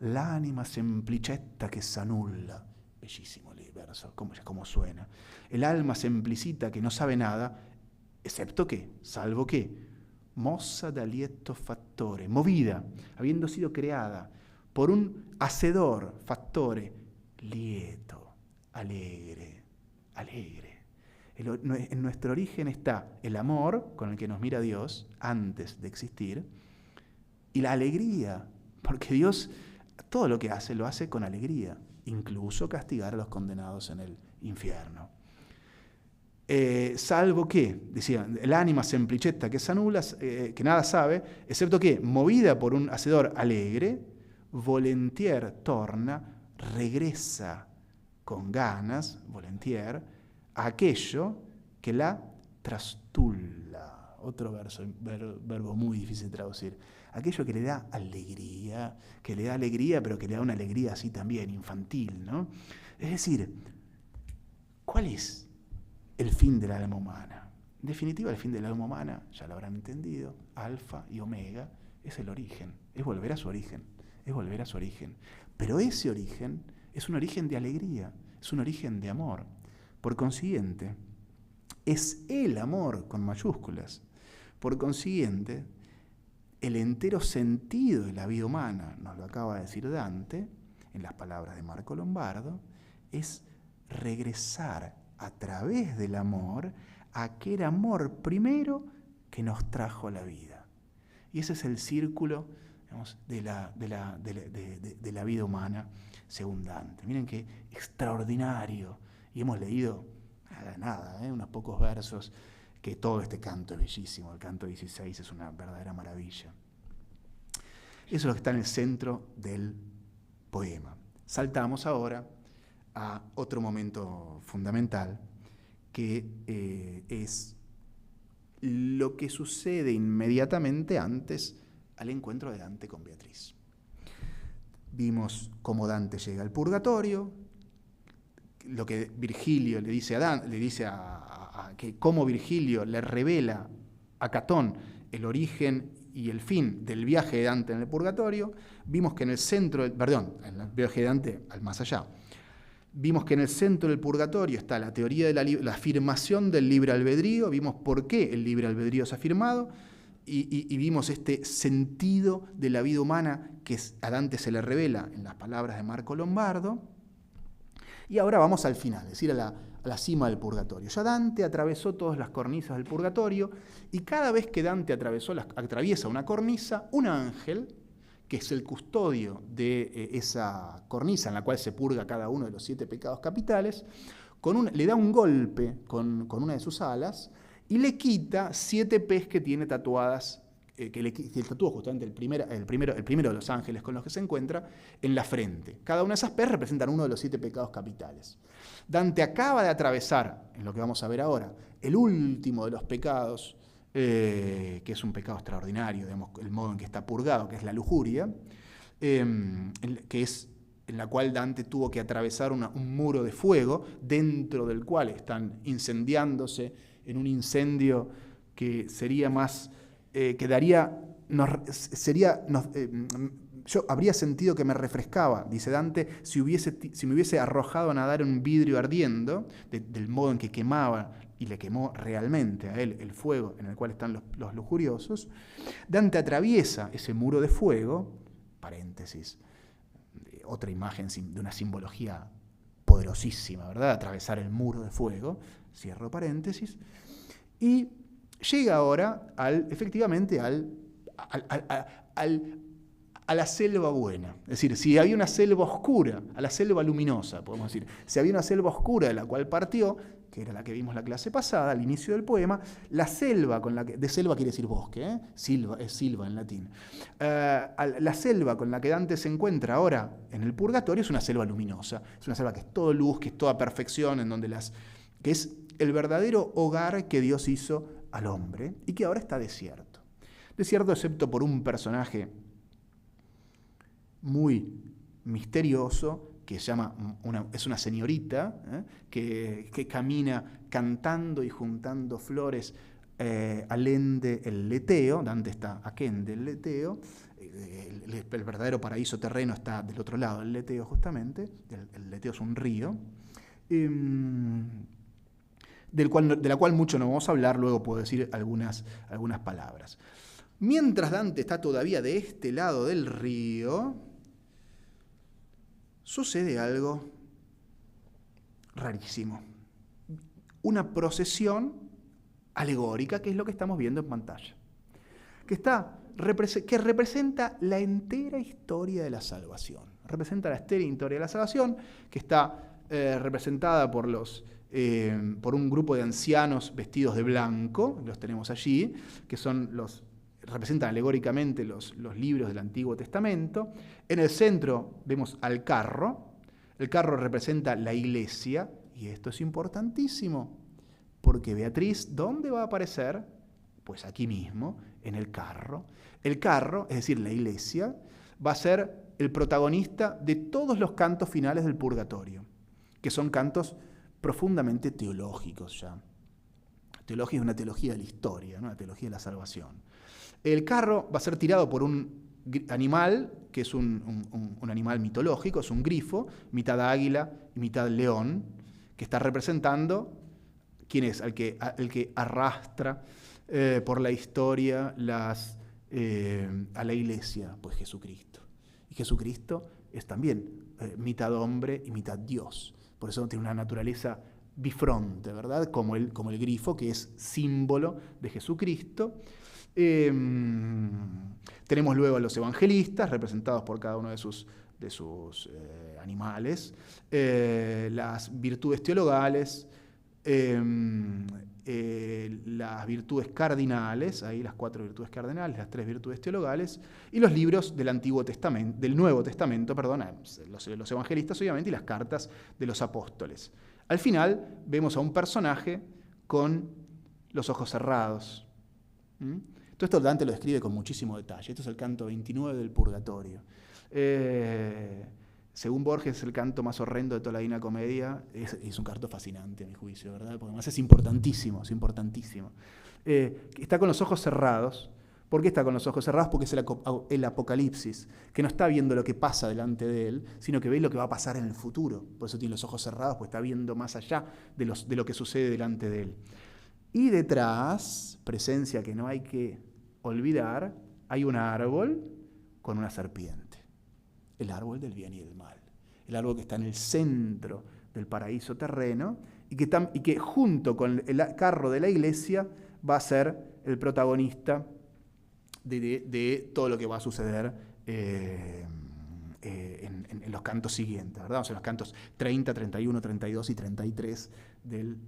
L'anima semplicetta che s'annulla. Bellísimo el verso, cómo suena. El alma semplicita que no sabe nada, excepto que, salvo que, mossa da lieto fattore, movida, habiendo sido creada por un hacedor, fattore, lieto, alegre, alegre. En nuestro origen está el amor con el que nos mira Dios antes de existir y la alegría, porque Dios todo lo que hace lo hace con alegría, incluso castigar a los condenados en el infierno. Salvo que, decía, el ánima semplicetta que s'anula, que nada sabe, excepto que, movida por un hacedor alegre, volentier torna, regresa con ganas, volentier, a aquello que la trastulla. Otro verbo muy difícil de traducir. Aquello que le da alegría, pero que le da una alegría así también infantil, ¿no? Es decir, ¿cuál es el fin del alma humana? En definitiva, el fin del alma humana, ya lo habrán entendido, alfa y omega, es el origen, es volver a su origen, Pero ese origen es un origen de alegría, es un origen de amor. Por consiguiente, es el amor con mayúsculas. Por consiguiente, el entero sentido de la vida humana, nos lo acaba de decir Dante, en las palabras de Marco Lombardo, es regresar a través del amor a aquel amor primero que nos trajo la vida. Y ese es el círculo, digamos, de la vida humana según Dante. Miren qué extraordinario. Y hemos leído unos pocos versos, que todo este canto es bellísimo. El canto 16 es una verdadera maravilla. Eso es lo que está en el centro del poema. Saltamos ahora a otro momento fundamental, que es lo que sucede inmediatamente antes al encuentro de Dante con Beatriz. Vimos cómo Dante llega al purgatorio, lo que Virgilio le dice a Dante, que cómo Virgilio le revela a Catón el origen y el fin del viaje de Dante en el purgatorio. Vimos que en el centro, en el viaje de Dante al más allá, vimos que en el centro del purgatorio está la teoría de la afirmación del libre albedrío, vimos por qué el libre albedrío es afirmado, y vimos este sentido de la vida humana que a Dante se le revela en las palabras de Marco Lombardo. Y ahora vamos al final, es decir, a la cima del purgatorio. Ya Dante atravesó todas las cornisas del purgatorio, y cada vez que Dante atraviesa una cornisa, un ángel, que es el custodio de esa cornisa en la cual se purga cada uno de los 7 pecados capitales, le da un golpe con una de sus alas y le quita 7 pes que tiene tatuadas, que le tatúa justamente el primero de los ángeles con los que se encuentra, en la frente. Cada una de esas pes representan uno de los 7 pecados capitales. Dante acaba de atravesar, en lo que vamos a ver ahora, el último de los pecados, que es un pecado extraordinario, digamos, el modo en que está purgado, que es la lujuria, que es en la cual Dante tuvo que atravesar un muro de fuego, dentro del cual están incendiándose en un incendio que sería más, yo habría sentido que me refrescaba, dice Dante, si me hubiese arrojado a nadar en un vidrio ardiendo, del modo en que quemaba, y le quemó realmente a él el fuego en el cual están los lujuriosos. Dante atraviesa ese muro de fuego, paréntesis, otra imagen de una simbología poderosísima, ¿verdad? Atravesar el muro de fuego, cierro paréntesis, y llega ahora efectivamente a la selva buena. Es decir, si había una selva oscura, a la selva luminosa, podemos decir. Si había una selva oscura de la cual partió, que era la que vimos la clase pasada, al inicio del poema, la selva de selva quiere decir bosque, silva es silva en latín. La selva con la que Dante se encuentra ahora en el purgatorio es una selva luminosa, es una selva que es todo luz, que es toda perfección, que es el verdadero hogar que Dios hizo al hombre y que ahora está desierto. Desierto excepto por un personaje muy misterioso, que es una señorita, que camina cantando y juntando flores alende el Leteo. Dante está aquende el Leteo, el verdadero paraíso terreno está del otro lado del Leteo justamente, el Leteo es un río. de la cual mucho no vamos a hablar, luego puedo decir algunas palabras. Mientras Dante está todavía de este lado del río, sucede algo rarísimo. Una procesión alegórica, que es lo que estamos viendo en pantalla, que representa la entera historia de la salvación. Representa la entera historia de la salvación, que está representada por un grupo de ancianos vestidos de blanco, los tenemos allí, que representan alegóricamente los libros del Antiguo Testamento. En el centro vemos al carro. El carro representa la iglesia, y esto es importantísimo, porque Beatriz, ¿dónde va a aparecer? Pues aquí mismo, en el carro. El carro, es decir, la iglesia, va a ser el protagonista de todos los cantos finales del purgatorio, que son cantos profundamente teológicos ya. Teología es una teología de la historia, ¿no? Una teología de la salvación. El carro va a ser tirado por un animal, que es un animal mitológico, es un grifo, mitad águila y mitad león, que está representando quién es, el que arrastra por la historia a la iglesia, pues Jesucristo. Y Jesucristo es también mitad hombre y mitad Dios. Por eso tiene una naturaleza bifronte, ¿verdad? Como el grifo, que es símbolo de Jesucristo. Tenemos luego a los evangelistas, representados por cada uno de sus animales, las virtudes teologales, las virtudes cardinales, ahí las 4 virtudes cardinales, las 3 virtudes teologales, y los libros del Nuevo Testamento, los evangelistas obviamente, y las cartas de los apóstoles. Al final vemos a un personaje con los ojos cerrados. Todo esto Dante lo describe con muchísimo detalle. Esto es el canto 29 del Purgatorio. Según Borges, es el canto más horrendo de toda la Divina Comedia. Es un canto fascinante, a mi juicio, ¿verdad? Porque además es importantísimo, es importantísimo. Está con los ojos cerrados. ¿Por qué está con los ojos cerrados? Porque es el Apocalipsis, que no está viendo lo que pasa delante de él, sino que ve lo que va a pasar en el futuro. Por eso tiene los ojos cerrados, pues está viendo más allá de lo que sucede delante de él. Y detrás, presencia que no hay que olvidar, hay un árbol con una serpiente. El árbol del bien y del mal. El árbol que está en el centro del paraíso terreno y que junto con el carro de la iglesia va a ser el protagonista de todo lo que va a suceder en los cantos siguientes, ¿verdad? O sea, en los cantos 30, 31, 32 y 33 del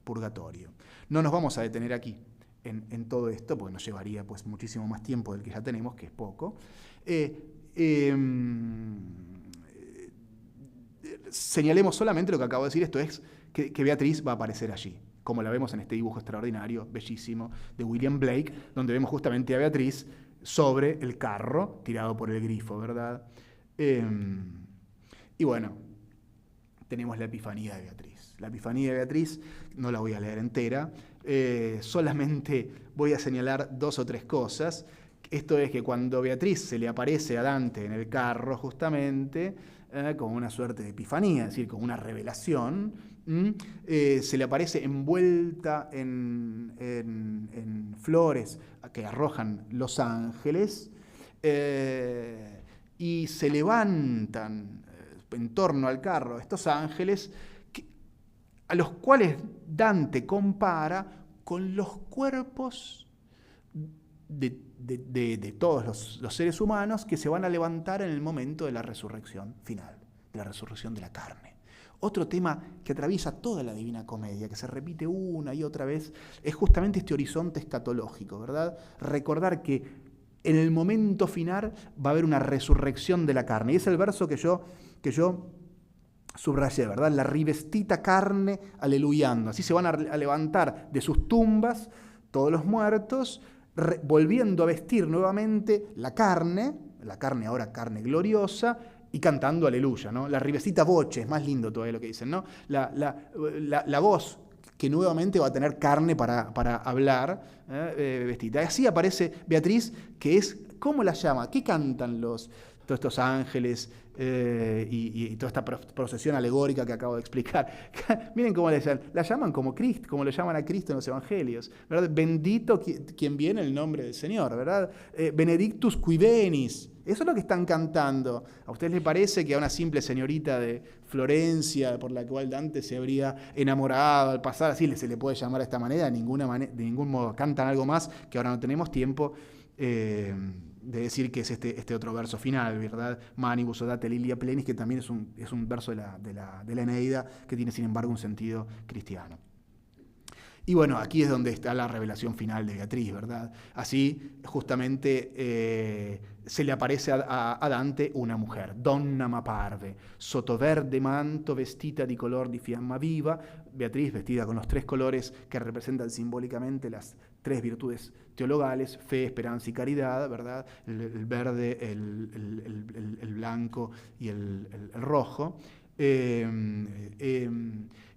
purgatorio. No nos vamos a detener aquí en todo esto, porque nos llevaría pues muchísimo más tiempo del que ya tenemos, que es poco. Señalemos solamente lo que acabo de decir, esto es que Beatriz va a aparecer allí, como la vemos en este dibujo extraordinario, bellísimo, de William Blake, donde vemos justamente a Beatriz sobre el carro, tirado por el grifo, ¿verdad? Y bueno, tenemos la Epifanía de Beatriz. La Epifanía de Beatriz no la voy a leer entera, solamente voy a señalar 2 o 3 cosas. Esto es que cuando Beatriz se le aparece a Dante en el carro, justamente, como una suerte de epifanía, es decir, como una revelación, se le aparece envuelta en flores que arrojan los ángeles, y se levantan en torno al carro estos ángeles, a los cuales Dante compara con los cuerpos de todos los seres humanos que se van a levantar en el momento de la resurrección final, de la resurrección de la carne. Otro tema que atraviesa toda la Divina Comedia, que se repite una y otra vez, es justamente este horizonte escatológico, ¿verdad? Recordar que en el momento final va a haber una resurrección de la carne. Y es el verso que yo subrayé, ¿verdad? La rivestita carne aleluyando. Así se van a levantar de sus tumbas todos los muertos, volviendo a vestir nuevamente la carne ahora carne gloriosa, y cantando aleluya, ¿no? La rivestita voce, es más lindo todavía lo que dicen, ¿no? La voz que nuevamente va a tener carne para hablar, vestida. Y así aparece Beatriz, que es, ¿cómo la llama? ¿Qué cantan los todos estos ángeles y toda esta procesión alegórica que acabo de explicar. Miren cómo la llaman como Cristo, como lo llaman a Cristo en los evangelios, ¿verdad? Bendito quien viene en el nombre del Señor, ¿verdad? Benedictus qui venis. Eso es lo que están cantando. ¿A ustedes les parece que a una simple señorita de Florencia, por la cual Dante se habría enamorado al pasar, así se le puede llamar de esta manera? De ningún modo. Cantan algo más que ahora no tenemos tiempo de decir que es este otro verso final, ¿verdad? Manibus odate lilia plenis, que también es un verso de la Eneida que tiene, sin embargo, un sentido cristiano. Y bueno, aquí es donde está la revelación final de Beatriz, ¿verdad? Así, justamente, se le aparece a Dante una mujer, Donna m'apparve, sotto verde manto, vestita di color di fiamma viva, Beatriz vestida con los 3 colores que representan simbólicamente las 3 virtudes teologales, fe, esperanza y caridad, ¿verdad? El verde, el blanco y el rojo.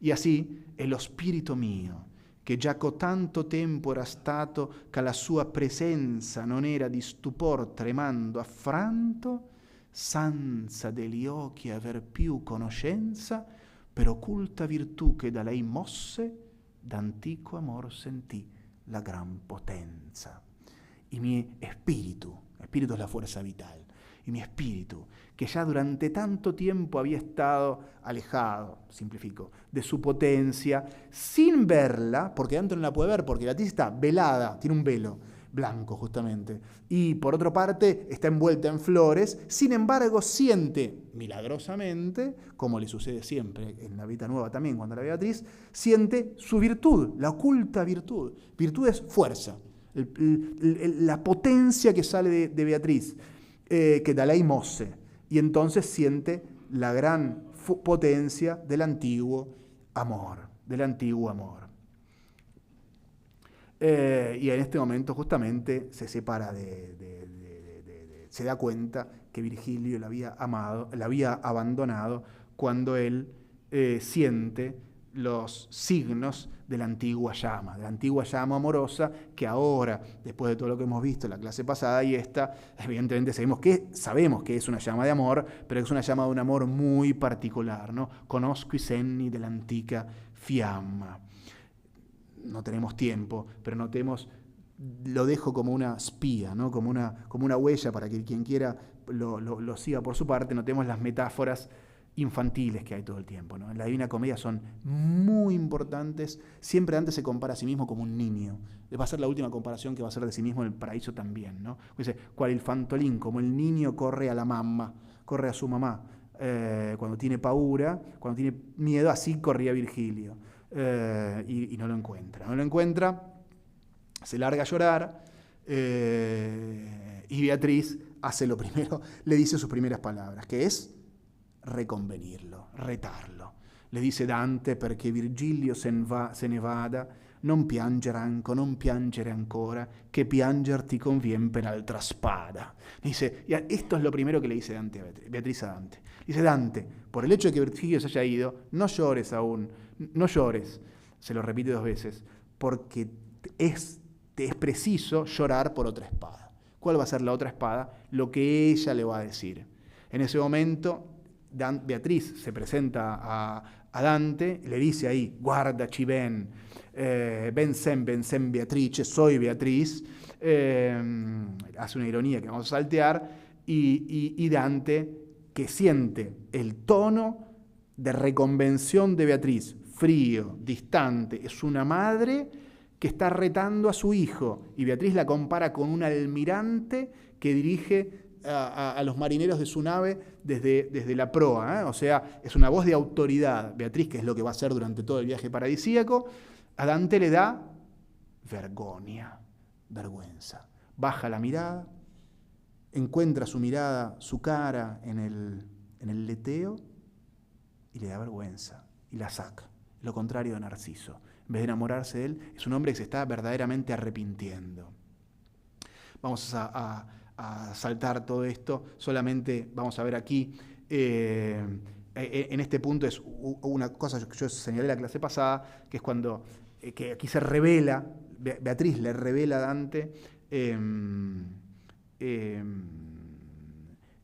Y así, lo spirito mio, che già co tanto tempo era stato che la sua presenza non era di stupor tremando affranto, senza degli occhi aver più conoscenza, per occulta virtù che da lei mosse, d'antico amor sentì la gran potenza. Y mi espíritu es la fuerza vital, y mi espíritu, que ya durante tanto tiempo había estado alejado, simplifico, de su potencia, sin verla, porque Dante no la puede ver, porque Beatriz está velada, tiene un velo blanco justamente, y por otra parte está envuelta en flores, sin embargo siente milagrosamente, como le sucede siempre en la Vita Nueva también cuando la Beatriz, siente su virtud, la oculta virtud. Virtud es fuerza, la potencia que sale de Beatriz, que da lei mosse, y entonces siente la gran potencia del antiguo amor, y en este momento justamente se separa se da cuenta que Virgilio la había abandonado cuando él siente los signos de la antigua llama amorosa, que ahora, después de todo lo que hemos visto en la clase pasada y esta, evidentemente sabemos que es una llama de amor, pero es una llama de un amor muy particular, ¿no? Conosco i senni dell'antica fiamma. No tenemos tiempo, pero lo dejo como una espía, ¿no? como una huella para que quien quiera lo siga por su parte. Notemos las metáforas infantiles que hay todo el tiempo, ¿no? En la Divina Comedia son muy importantes. Siempre Dante se compara a sí mismo como un niño. Va a ser la última comparación que va a hacer de sí mismo en el Paraíso también, ¿no? Dice, cual il fantolín, como el niño corre a la mamma, corre a su mamá. Cuando tiene paura, cuando tiene miedo, así corría Virgilio. Y no lo encuentra, se larga a llorar, y Beatriz hace lo primero, le dice sus primeras palabras, que es reconvenirlo, retarlo. Le dice Dante, perché Virgilio se ne vada, non piangere ancora, che pianger ti convien per altra spada. Dice, y esto es lo primero que le dice Beatriz a Dante. Dice, Dante, por el hecho de que Virgilio se haya ido, no llores aún, no llores, se lo repite 2 veces, porque es preciso llorar por otra espada. ¿Cuál va a ser la otra espada? Lo que ella le va a decir. En ese momento, Beatriz se presenta a Dante, le dice ahí, guardaci ben, ben sem Beatrice, soy Beatriz, hace una ironía que vamos a saltear, y Dante, que siente el tono de reconvención de Beatriz, frío, distante, es una madre que está retando a su hijo, y Beatriz la compara con un almirante que dirige a los marineros de su nave desde la proa, ¿eh? O sea, es una voz de autoridad. Beatriz, que es lo que va a hacer durante todo el viaje paradisíaco, a Dante le da vergüenza. Baja la mirada, encuentra su mirada, su cara en el leteo, y le da vergüenza, y la saca. Lo contrario de Narciso. En vez de enamorarse de él, es un hombre que se está verdaderamente arrepintiendo. Vamos a saltar todo esto, solamente vamos a ver aquí, en este punto es una cosa que yo señalé la clase pasada, que es cuando que aquí se revela, Beatriz le revela a Dante el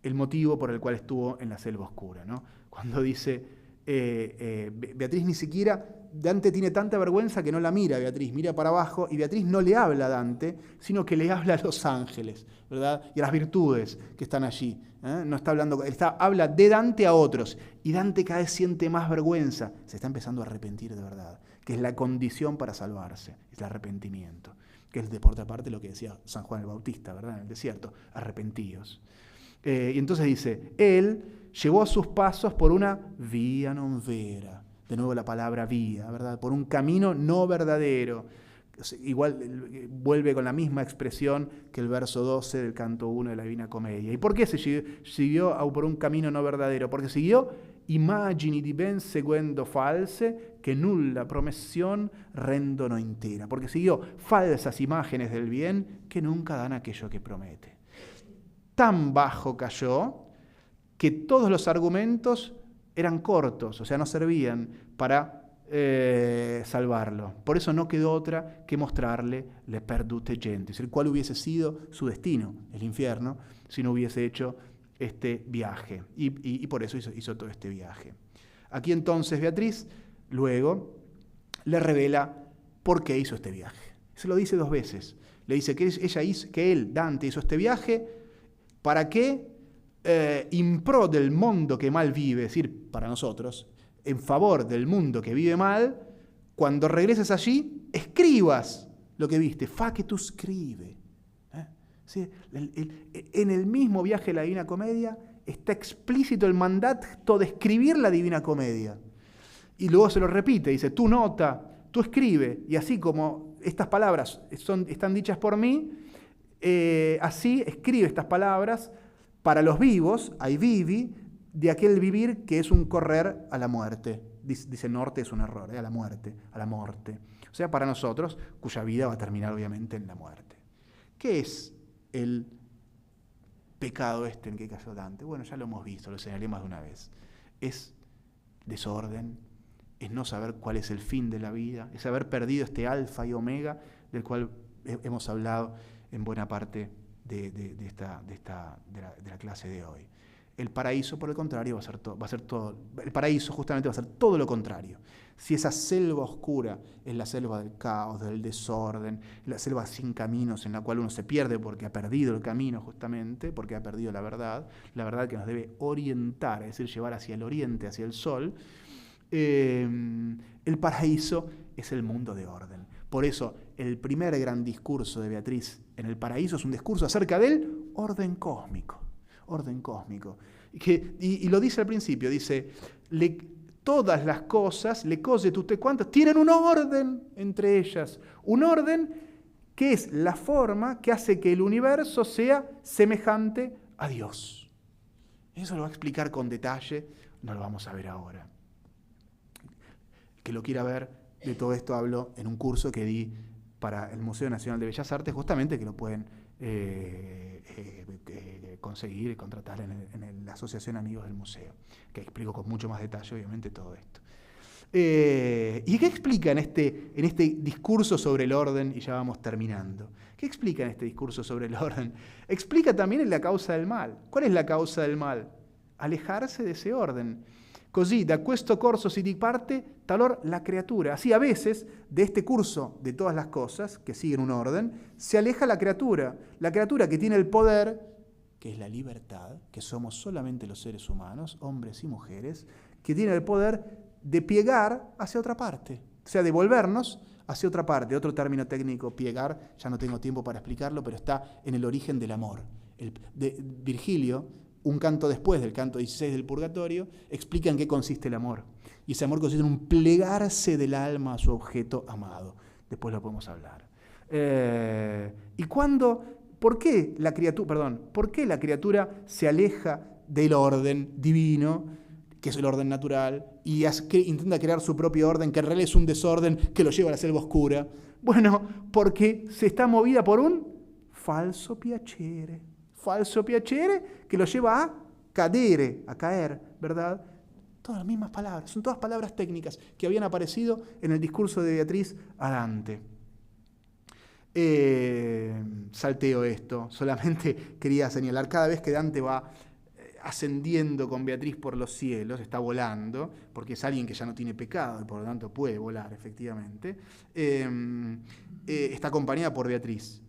el motivo por el cual estuvo en la selva oscura, ¿no? Cuando dice, Beatriz ni siquiera, Dante tiene tanta vergüenza que no la mira a Beatriz, mira para abajo, y Beatriz no le habla a Dante, sino que le habla a los ángeles, ¿verdad? Y a las virtudes que están allí. No está hablando, habla de Dante a otros, y Dante cada vez siente más vergüenza, se está empezando a arrepentir de verdad, que es la condición para salvarse, es el arrepentimiento, que es por otra parte lo que decía San Juan el Bautista, ¿verdad? En el desierto, arrepentíos. Y entonces dice, él llevó sus pasos por una vía non vera, de nuevo la palabra vía, ¿verdad? Por un camino no verdadero. Igual vuelve con la misma expresión que el verso 12 del canto 1 de la Divina Comedia. ¿Y por qué se siguió por un camino no verdadero? Porque siguió immagini di ben seguendo false che nulla promessión rendono intera. Porque siguió falsas imágenes del bien que nunca dan aquello que promete. Tan bajo cayó que todos los argumentos eran cortos, o sea, no servían para salvarlo. Por eso no quedó otra que mostrarle le perdute gentes, el cual hubiese sido su destino, el infierno, si no hubiese hecho este viaje. Y por eso hizo todo este viaje. Aquí entonces Beatriz luego le revela por qué hizo este viaje. Se lo dice 2 veces. Le dice que él, Dante, hizo este viaje para que in pro del mundo que mal vive, es decir, para nosotros, en favor del mundo que vive mal, cuando regreses allí, escribas lo que viste, fa que tú scribe. ¿Sí? En el mismo viaje de la Divina Comedia está explícito el mandato de escribir la Divina Comedia. Y luego se lo repite, dice, tú nota, tú escribe, y así como estas palabras están dichas por mí, así escribe estas palabras para los vivos, ai vivi, de aquel vivir que es un correr a la muerte. Dice norte es un error, a la muerte, a la muerte. O sea, para nosotros, cuya vida va a terminar obviamente en la muerte. ¿Qué es el pecado en que cayó Dante? Bueno, ya lo hemos visto, lo señalé más de una vez. Es desorden, es no saber cuál es el fin de la vida, es haber perdido este alfa y omega del cual hemos hablado en buena parte de la clase de hoy. El paraíso, por el contrario, va a ser todo. El paraíso justamente va a ser todo lo contrario. Si esa selva oscura es la selva del caos, del desorden, la selva sin caminos en la cual uno se pierde porque ha perdido el camino justamente, porque ha perdido la verdad que nos debe orientar, es decir, llevar hacia el oriente, hacia el sol, el paraíso es el mundo de orden. Por eso, el primer gran discurso de Beatriz en el paraíso es un discurso acerca del orden cósmico. Orden cósmico. Y lo dice al principio, dice, todas las cosas, le cose tutte quantas, tienen un orden entre ellas. Un orden que es la forma que hace que el universo sea semejante a Dios. Eso lo va a explicar con detalle, no lo vamos a ver ahora. El que lo quiera ver, de todo esto hablo en un curso que di para el Museo Nacional de Bellas Artes, justamente que lo pueden conseguir y contratar en la Asociación Amigos del Museo, que explico con mucho más detalle, obviamente, todo esto. ¿Y qué explica en este discurso sobre el orden? Y ya vamos terminando. ¿Qué explica en este discurso sobre el orden? Explica también la causa del mal. ¿Cuál es la causa del mal? Alejarse de ese orden. Così da questo corso si diparte talor la criatura. Así a veces de este curso de todas las cosas que siguen un orden, se aleja la criatura que tiene el poder, que es la libertad, que somos solamente los seres humanos, hombres y mujeres, que tiene el poder de piegar hacia otra parte, o sea, de volvernos hacia otra parte. Otro término técnico, piegar, ya no tengo tiempo para explicarlo, pero está en el origen del amor. Virgilio, un canto después del canto 16 del Purgatorio, explica en qué consiste el amor. Y ese amor consiste en un plegarse del alma a su objeto amado. Después lo podemos hablar. ¿Por qué la criatura se aleja del orden divino, que es el orden natural, y intenta crear su propio orden, que en realidad es un desorden que lo lleva a la selva oscura? Bueno, porque se está movida por un falso piacere que lo lleva a caer, ¿verdad? Todas las mismas palabras, son todas palabras técnicas que habían aparecido en el discurso de Beatriz a Dante. Salteo esto, solamente quería señalar, cada vez que Dante va ascendiendo con Beatriz por los cielos, está volando, porque es alguien que ya no tiene pecado y por lo tanto puede volar efectivamente, está acompañada por Beatriz.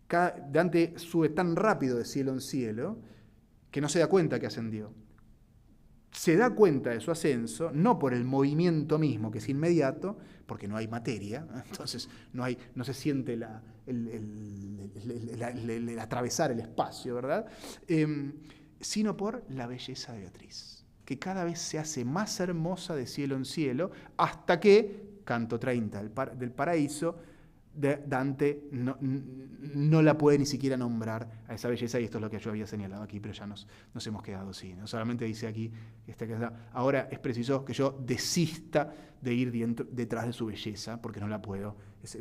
Dante sube tan rápido de cielo en cielo que no se da cuenta que ascendió. Se da cuenta de su ascenso, no por el movimiento mismo, que es inmediato, porque no hay materia, entonces no se siente el atravesar el espacio, ¿verdad? Sino por la belleza de Beatriz, que cada vez se hace más hermosa de cielo en cielo, hasta que, canto 30 del Paraíso, Dante no la puede ni siquiera nombrar a esa belleza, y esto es lo que yo había señalado aquí, pero ya nos hemos quedado sin. No solamente dice aquí, ahora es preciso que yo desista de ir detrás de su belleza, porque no la puedo,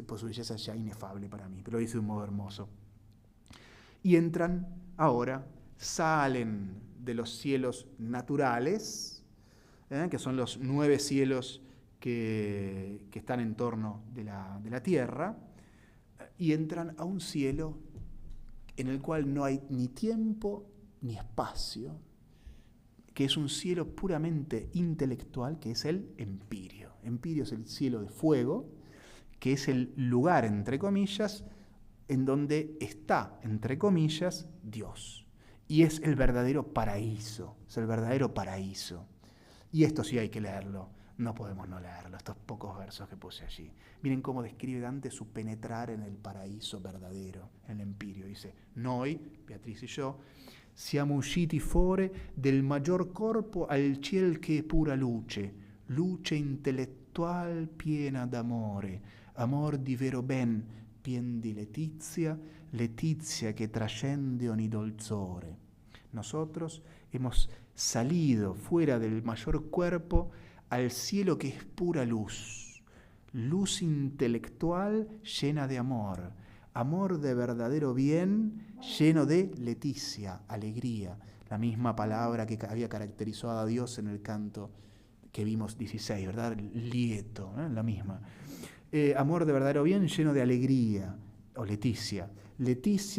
pues su belleza es ya inefable para mí, pero lo dice de un modo hermoso. Y entran ahora, salen de los cielos naturales, que son los 9 cielos que están en torno de la tierra, y entran a un cielo en el cual no hay ni tiempo ni espacio, que es un cielo puramente intelectual, que es el Empirio. Empirio es el cielo de fuego, que es el lugar, entre comillas, en donde está, entre comillas, Dios. Y es el verdadero paraíso, Y esto sí hay que leerlo. No podemos no leerlo, estos pocos versos que puse allí. Miren cómo describe Dante su penetrar en el paraíso verdadero, en el Empirio. Dice: noi, Beatriz y yo, siamo usciti fuori del maggior corpo al ciel che pura luce intellettual piena d'amore, amor di vero ben, pien di letizia che trascende ogni dolzore. Nosotros hemos salido fuera del mayor cuerpo al cielo que es pura luz intelectual llena de amor, amor de verdadero bien lleno de leticia, alegría, la misma palabra que había caracterizado a Dios en el canto que vimos 16, ¿verdad? Lieto, la misma. Amor de verdadero bien lleno de alegría, o leticia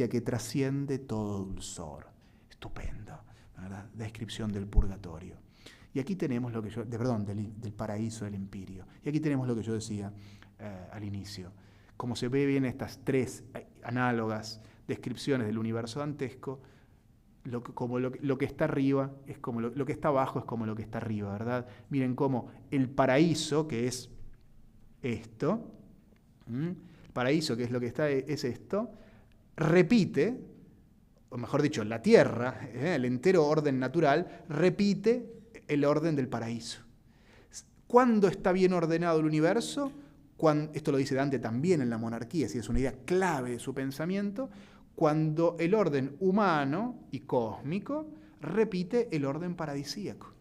que trasciende todo dulzor. Estupendo, ¿verdad? Descripción del purgatorio. Y aquí tenemos lo que yo, del paraíso, del Empirio. Y aquí tenemos lo que yo decía al inicio. Como se ve bien estas 3 análogas descripciones del universo dantesco, lo que está arriba es como lo que está abajo es como lo que está arriba, ¿verdad? Miren cómo el paraíso, que es esto, el paraíso, que es lo que está, es esto, repite, o mejor dicho, la tierra, el entero orden natural, repite el orden del paraíso. ¿Cuándo está bien ordenado el universo? Esto lo dice Dante también en la monarquía, es una idea clave de su pensamiento, cuando el orden humano y cósmico repite el orden paradisíaco.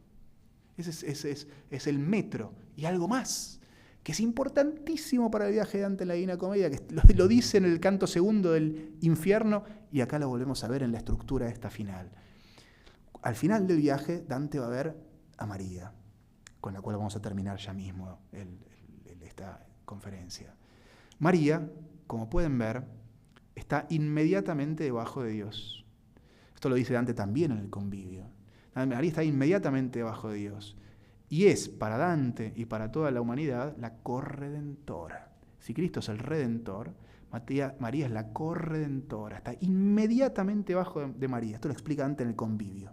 Ese es el metro, y algo más, que es importantísimo para el viaje de Dante en la Divina Comedia, que lo dice en el canto 2 del Infierno, y acá lo volvemos a ver en la estructura de esta final. Al final del viaje, Dante va a ver a María, con la cual vamos a terminar ya mismo esta conferencia. María, como pueden ver, está inmediatamente debajo de Dios. Esto lo dice Dante también en el Convivio. María está inmediatamente debajo de Dios. Y es para Dante y para toda la humanidad la corredentora. Si Cristo es el Redentor, María es la corredentora. Está inmediatamente debajo de María. Esto lo explica Dante en el Convivio.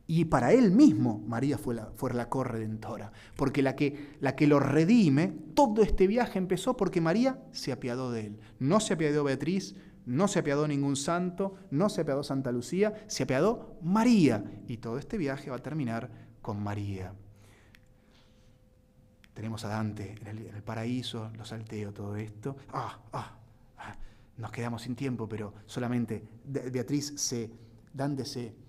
Y para él mismo María fue la corredentora, porque la que lo redime, todo este viaje empezó porque María se apiadó de él. No se apiadó Beatriz, no se apiadó ningún santo, no se apiadó Santa Lucía, se apiadó María. Y todo este viaje va a terminar con María. Tenemos a Dante en el paraíso, lo salteo todo esto. Nos quedamos sin tiempo, pero solamente Dante se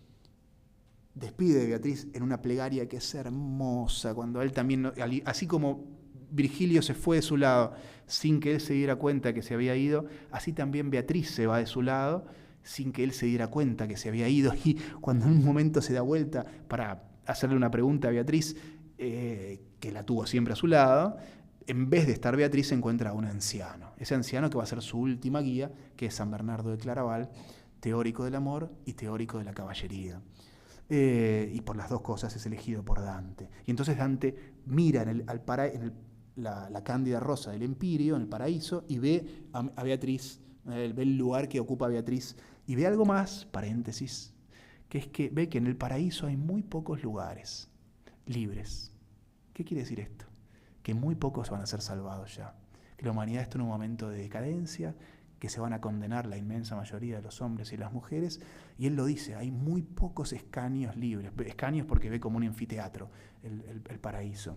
despide de Beatriz en una plegaria que es hermosa, cuando él también, así como Virgilio se fue de su lado sin que él se diera cuenta que se había ido, así también Beatriz se va de su lado sin que él se diera cuenta que se había ido, y cuando en un momento se da vuelta para hacerle una pregunta a Beatriz, que la tuvo siempre a su lado, en vez de estar Beatriz se encuentra a un anciano, ese anciano que va a ser su última guía, que es San Bernardo de Claraval, teórico del amor y teórico de la caballería. Y por las dos cosas es elegido por Dante. Y entonces Dante mira la cándida rosa del Empirio, en el paraíso, y ve a Beatriz, ve el lugar que ocupa Beatriz, y ve algo más, paréntesis, que es que ve que en el paraíso hay muy pocos lugares libres. ¿Qué quiere decir esto? Que muy pocos van a ser salvados ya. Que la humanidad está en un momento de decadencia, que se van a condenar la inmensa mayoría de los hombres y las mujeres, y él lo dice, hay muy pocos escaños libres, escaños porque ve como un anfiteatro el paraíso.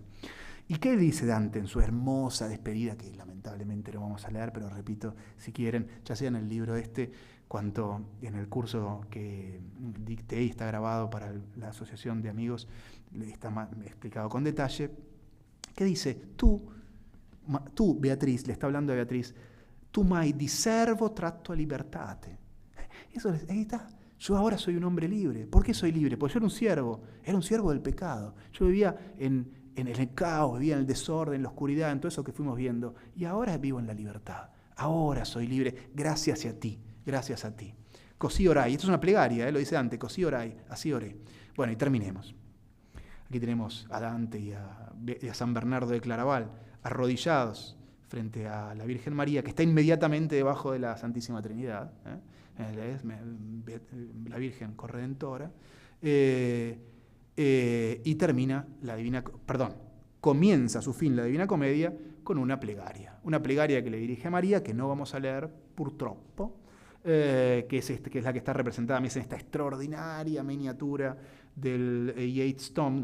¿Y qué dice Dante en su hermosa despedida, que lamentablemente no vamos a leer, pero repito, si quieren, ya sea en el libro cuanto en el curso que dicté y está grabado para la Asociación de Amigos, está explicado con detalle, que dice, tú, Beatriz, le está hablando a Beatriz, tu mai di servo tratto a libertate. Eso, ahí está. Yo ahora soy un hombre libre. ¿Por qué soy libre? Porque yo era un siervo del pecado. Yo vivía en el caos, vivía en el desorden, en la oscuridad, en todo eso que fuimos viendo. Y ahora vivo en la libertad. Ahora soy libre gracias a ti, gracias a ti. Così orai. Esto es una plegaria, lo dice Dante. Così orai, así oré. Bueno, y terminemos. Aquí tenemos a Dante y a San Bernardo de Claraval, arrodillados frente a la Virgen María, que está inmediatamente debajo de la Santísima Trinidad, la Virgen Corredentora, y comienza su fin la Divina Comedia con una plegaria que le dirige a María, que no vamos a leer purtroppo, que es la que está representada en esta extraordinaria miniatura del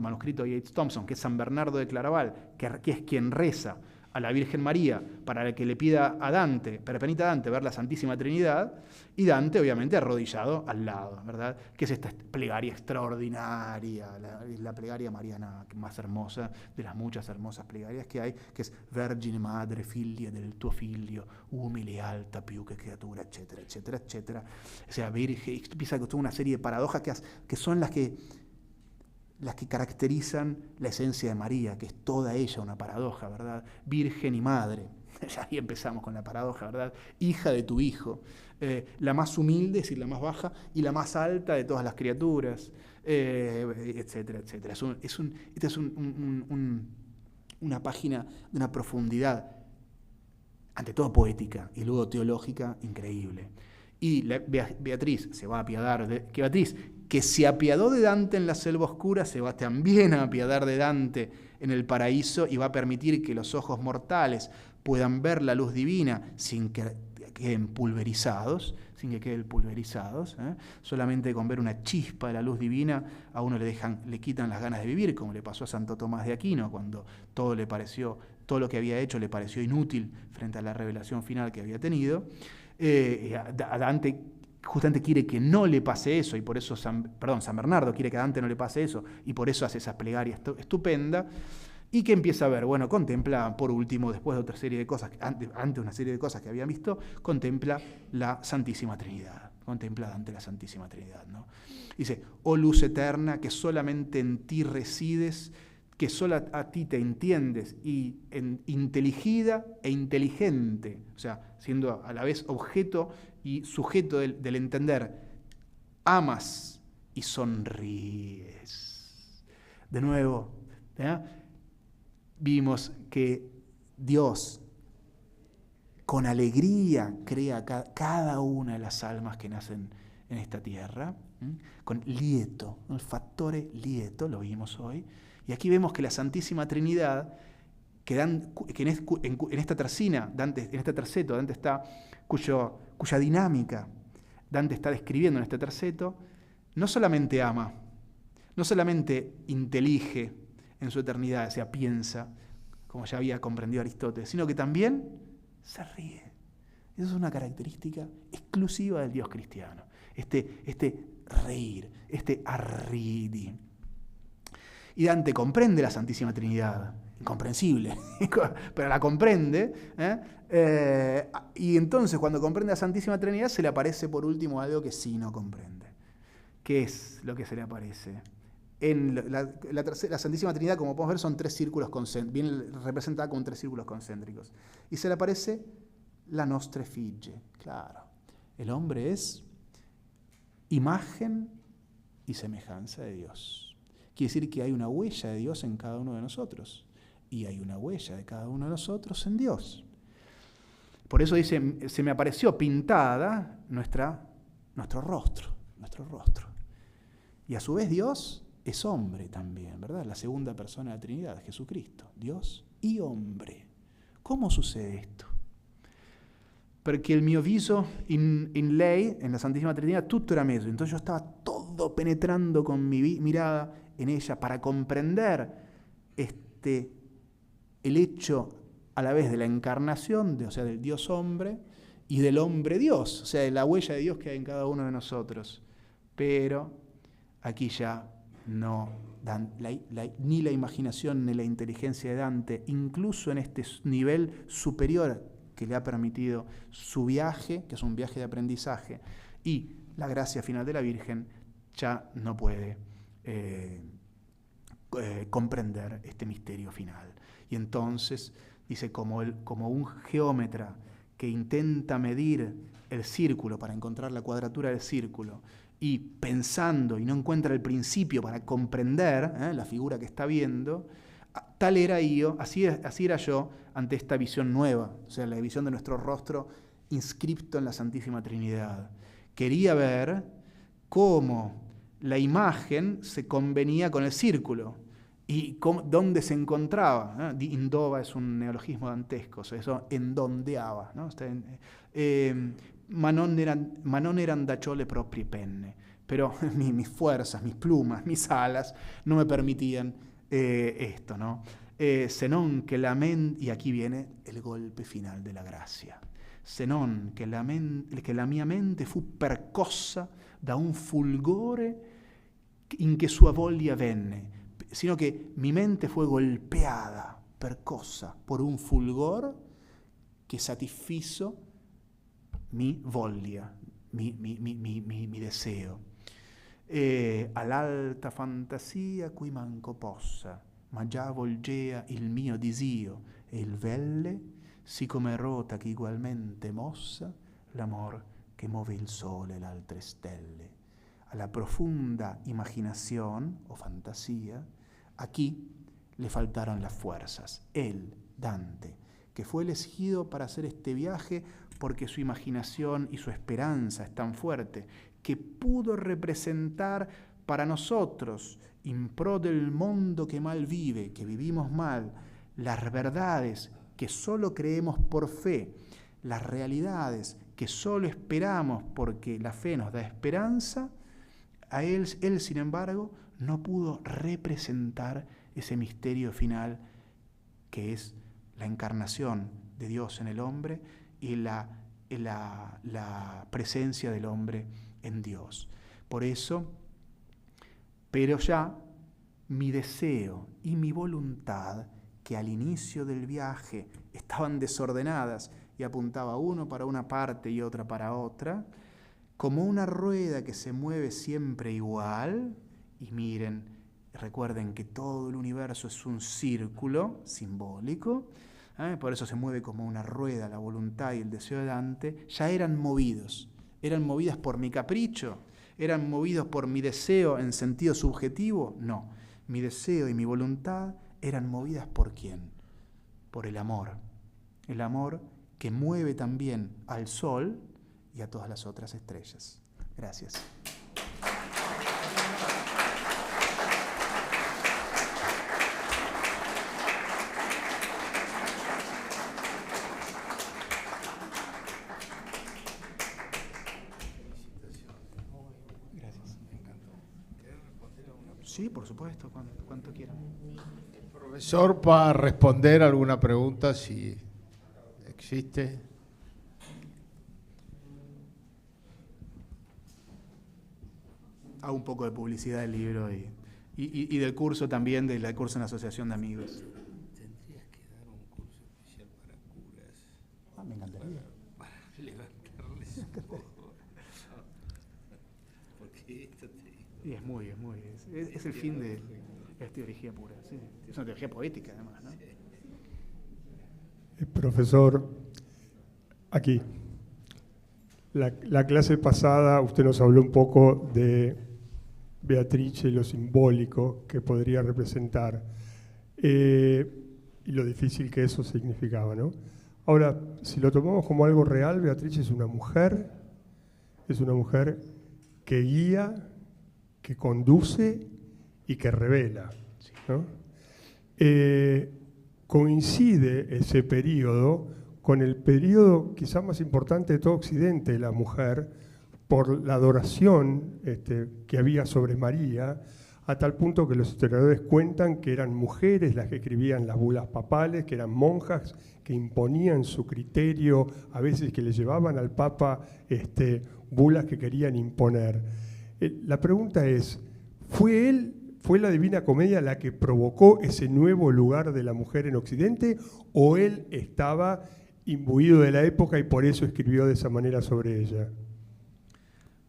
manuscrito de Yates Thompson, que es San Bernardo de Claraval, que es quien reza a la Virgen María para que le pida a Dante, permita a Dante ver la Santísima Trinidad, y Dante obviamente arrodillado al lado, ¿verdad? Que es esta plegaria extraordinaria, la plegaria mariana más hermosa de las muchas hermosas plegarias que hay, que es Vergine Madre, figlia del tuo figlio, umile alta più che creatura, etcétera, etcétera, etcétera. O sea, Virgen, empieza con toda una serie de paradojas que son las que caracterizan la esencia de María, que es toda ella una paradoja, ¿verdad? Virgen y madre, ya ahí empezamos con la paradoja, ¿verdad? Hija de tu hijo, la más humilde, es decir, la más baja, y la más alta de todas las criaturas, etcétera, etcétera. Esta es una página de una profundidad, ante todo poética y luego teológica, increíble. Y Beatriz se va a apiadar Beatriz, que se apiadó de Dante en la selva oscura, se va también a apiadar de Dante en el paraíso y va a permitir que los ojos mortales puedan ver la luz divina sin que queden pulverizados, solamente con ver una chispa de la luz divina a uno le quitan las ganas de vivir, como le pasó a Santo Tomás de Aquino, cuando todo lo que había hecho le pareció inútil frente a la revelación final que había tenido. A Dante justamente quiere que no le pase eso, y por eso San Bernardo quiere que a Dante no le pase eso, y por eso hace esa plegaria estupenda, y que empieza a ver, contempla por último, después de otra serie de cosas, antes una serie de cosas que habían visto, contempla la Santísima Trinidad, contempla Dante la Santísima Trinidad, ¿no? Dice, oh luz eterna, que solamente en ti resides, que solo a ti te entiendes, y inteligida e inteligente, o sea, siendo a la vez objeto y sujeto del entender, amas y sonríes. De nuevo, vimos que Dios con alegría crea cada una de las almas que nacen en esta tierra, con lieto, el fattore lieto, lo vimos hoy. Y aquí vemos que la Santísima Trinidad, que en esta tercina, en este terceto, Dante está, cuya dinámica Dante está describiendo en este terceto, no solamente ama, no solamente intelige en su eternidad, o sea, piensa, como ya había comprendido Aristóteles, sino que también se ríe. Esa es una característica exclusiva del Dios cristiano, este reír, este arridi. Y Dante comprende la Santísima Trinidad, incomprensible, pero la comprende, y entonces cuando comprende la Santísima Trinidad se le aparece por último algo que sí no comprende. ¿Qué es lo que se le aparece? En la Santísima Trinidad, como podemos ver, son tres círculos concéntricos, bien representada como tres círculos concéntricos. Y se le aparece la nostra figlie, claro. El hombre es imagen y semejanza de Dios. Quiere decir que hay una huella de Dios en cada uno de nosotros y hay una huella de cada uno de nosotros en Dios. Por eso dice, se me apareció pintada nuestro rostro. Y a su vez Dios es hombre también, ¿verdad? La segunda persona de la Trinidad, Jesucristo, Dios y hombre. ¿Cómo sucede esto? Perché il mio viso in lei, en la Santísima Trinidad, tutto era meso. Entonces yo estaba todo penetrando con mi mirada en ella para comprender el hecho a la vez de la encarnación, o sea, del Dios hombre y del hombre Dios, o sea, de la huella de Dios que hay en cada uno de nosotros. Pero aquí ya no ni la imaginación ni la inteligencia de Dante, incluso en este nivel superior que le ha permitido su viaje, que es un viaje de aprendizaje, y la gracia final de la Virgen, ya no puede comprender este misterio final. Y entonces, dice, como un geómetra que intenta medir el círculo para encontrar la cuadratura del círculo, y pensando y no encuentra el principio para comprender la figura que está viendo, tal era yo, así era yo ante esta visión nueva, o sea, la visión de nuestro rostro inscripto en la Santísima Trinidad. Quería ver cómo la imagen se convenía con el círculo y dónde se encontraba. Di indova es un neologismo dantesco, o sea, eso endondeaba, ¿no? Ma non eran da ciò le proprie penne, pero mis fuerzas, mis plumas, mis alas no me permitían esto, ¿no? Se non che la mente, y aquí viene el golpe final de la gracia, se non che la mia mente fu percossa da un fulgore in che sua voglia venne, sino que mi mente fue golpeada, percossa, por un fulgor que satisfizo mi voglia, mi deseo. All'alta fantasia cui manco possa, ma già volgea il mio disio, e il velle, sì come rota che igualmente mossa, l'amor che muove il sole e l'altre stelle. A la profunda imaginación o fantasía, aquí le faltaron las fuerzas. Él, Dante, que fue elegido para hacer este viaje porque su imaginación y su esperanza es tan fuerte, que pudo representar para nosotros, in pro del mundo que mal vive, que vivimos mal, las verdades que solo creemos por fe, las realidades que solo esperamos porque la fe nos da esperanza. A él, sin embargo, no pudo representar ese misterio final que es la encarnación de Dios en el hombre y la presencia del hombre en Dios. Por eso, pero ya mi deseo y mi voluntad, que al inicio del viaje estaban desordenadas y apuntaba uno para una parte y otra para otra, como una rueda que se mueve siempre igual, y miren, recuerden que todo el universo es un círculo simbólico, por eso se mueve como una rueda la voluntad y el deseo de Dante, ya eran movidas por mi capricho, eran movidos por mi deseo en sentido subjetivo, no, mi deseo y mi voluntad eran movidas por ¿quién? Por el amor que mueve también al sol y a todas las otras estrellas. Gracias. Sí, por supuesto, cuanto quieran. Profesor, para responder alguna pregunta, si existe. Hago un poco de publicidad del libro y del curso también, del curso en la Asociación de Amigos. Tendrías que dar un curso especial para curas. Me encantaría. Para levantarles un poco. Porque esto Y es el fin de la teología pura, sí. Es una teología poética además, ¿no? Profesor, aquí, La clase pasada usted nos habló un poco de Beatrice y lo simbólico que podría representar y lo difícil que eso significaba, ¿no? Ahora, si lo tomamos como algo real, Beatrice es una mujer que guía, que conduce y que revela, ¿no? Coincide ese periodo con el periodo quizás más importante de todo Occidente de la mujer, por la adoración que había sobre María, a tal punto que los historiadores cuentan que eran mujeres las que escribían las bulas papales, que eran monjas que imponían su criterio, a veces que le llevaban al Papa bulas que querían imponer. La pregunta es, ¿fue la Divina Comedia la que provocó ese nuevo lugar de la mujer en Occidente, o él estaba imbuido de la época y por eso escribió de esa manera sobre ella?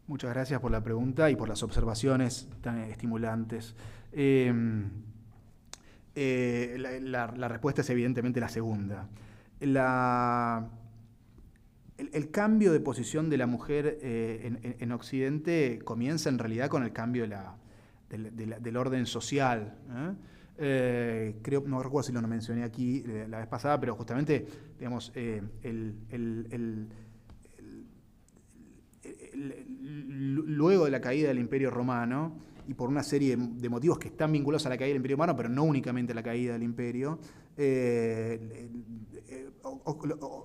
Muchas gracias por la pregunta y por las observaciones tan estimulantes. La respuesta es evidentemente la segunda. El cambio de posición de la mujer en Occidente comienza en realidad con el cambio del orden social, creo, no recuerdo si lo mencioné aquí la vez pasada, pero justamente, digamos, luego de la caída del Imperio Romano, y por una serie de motivos que están vinculados a la caída del Imperio Romano, pero no únicamente a la caída del Imperio,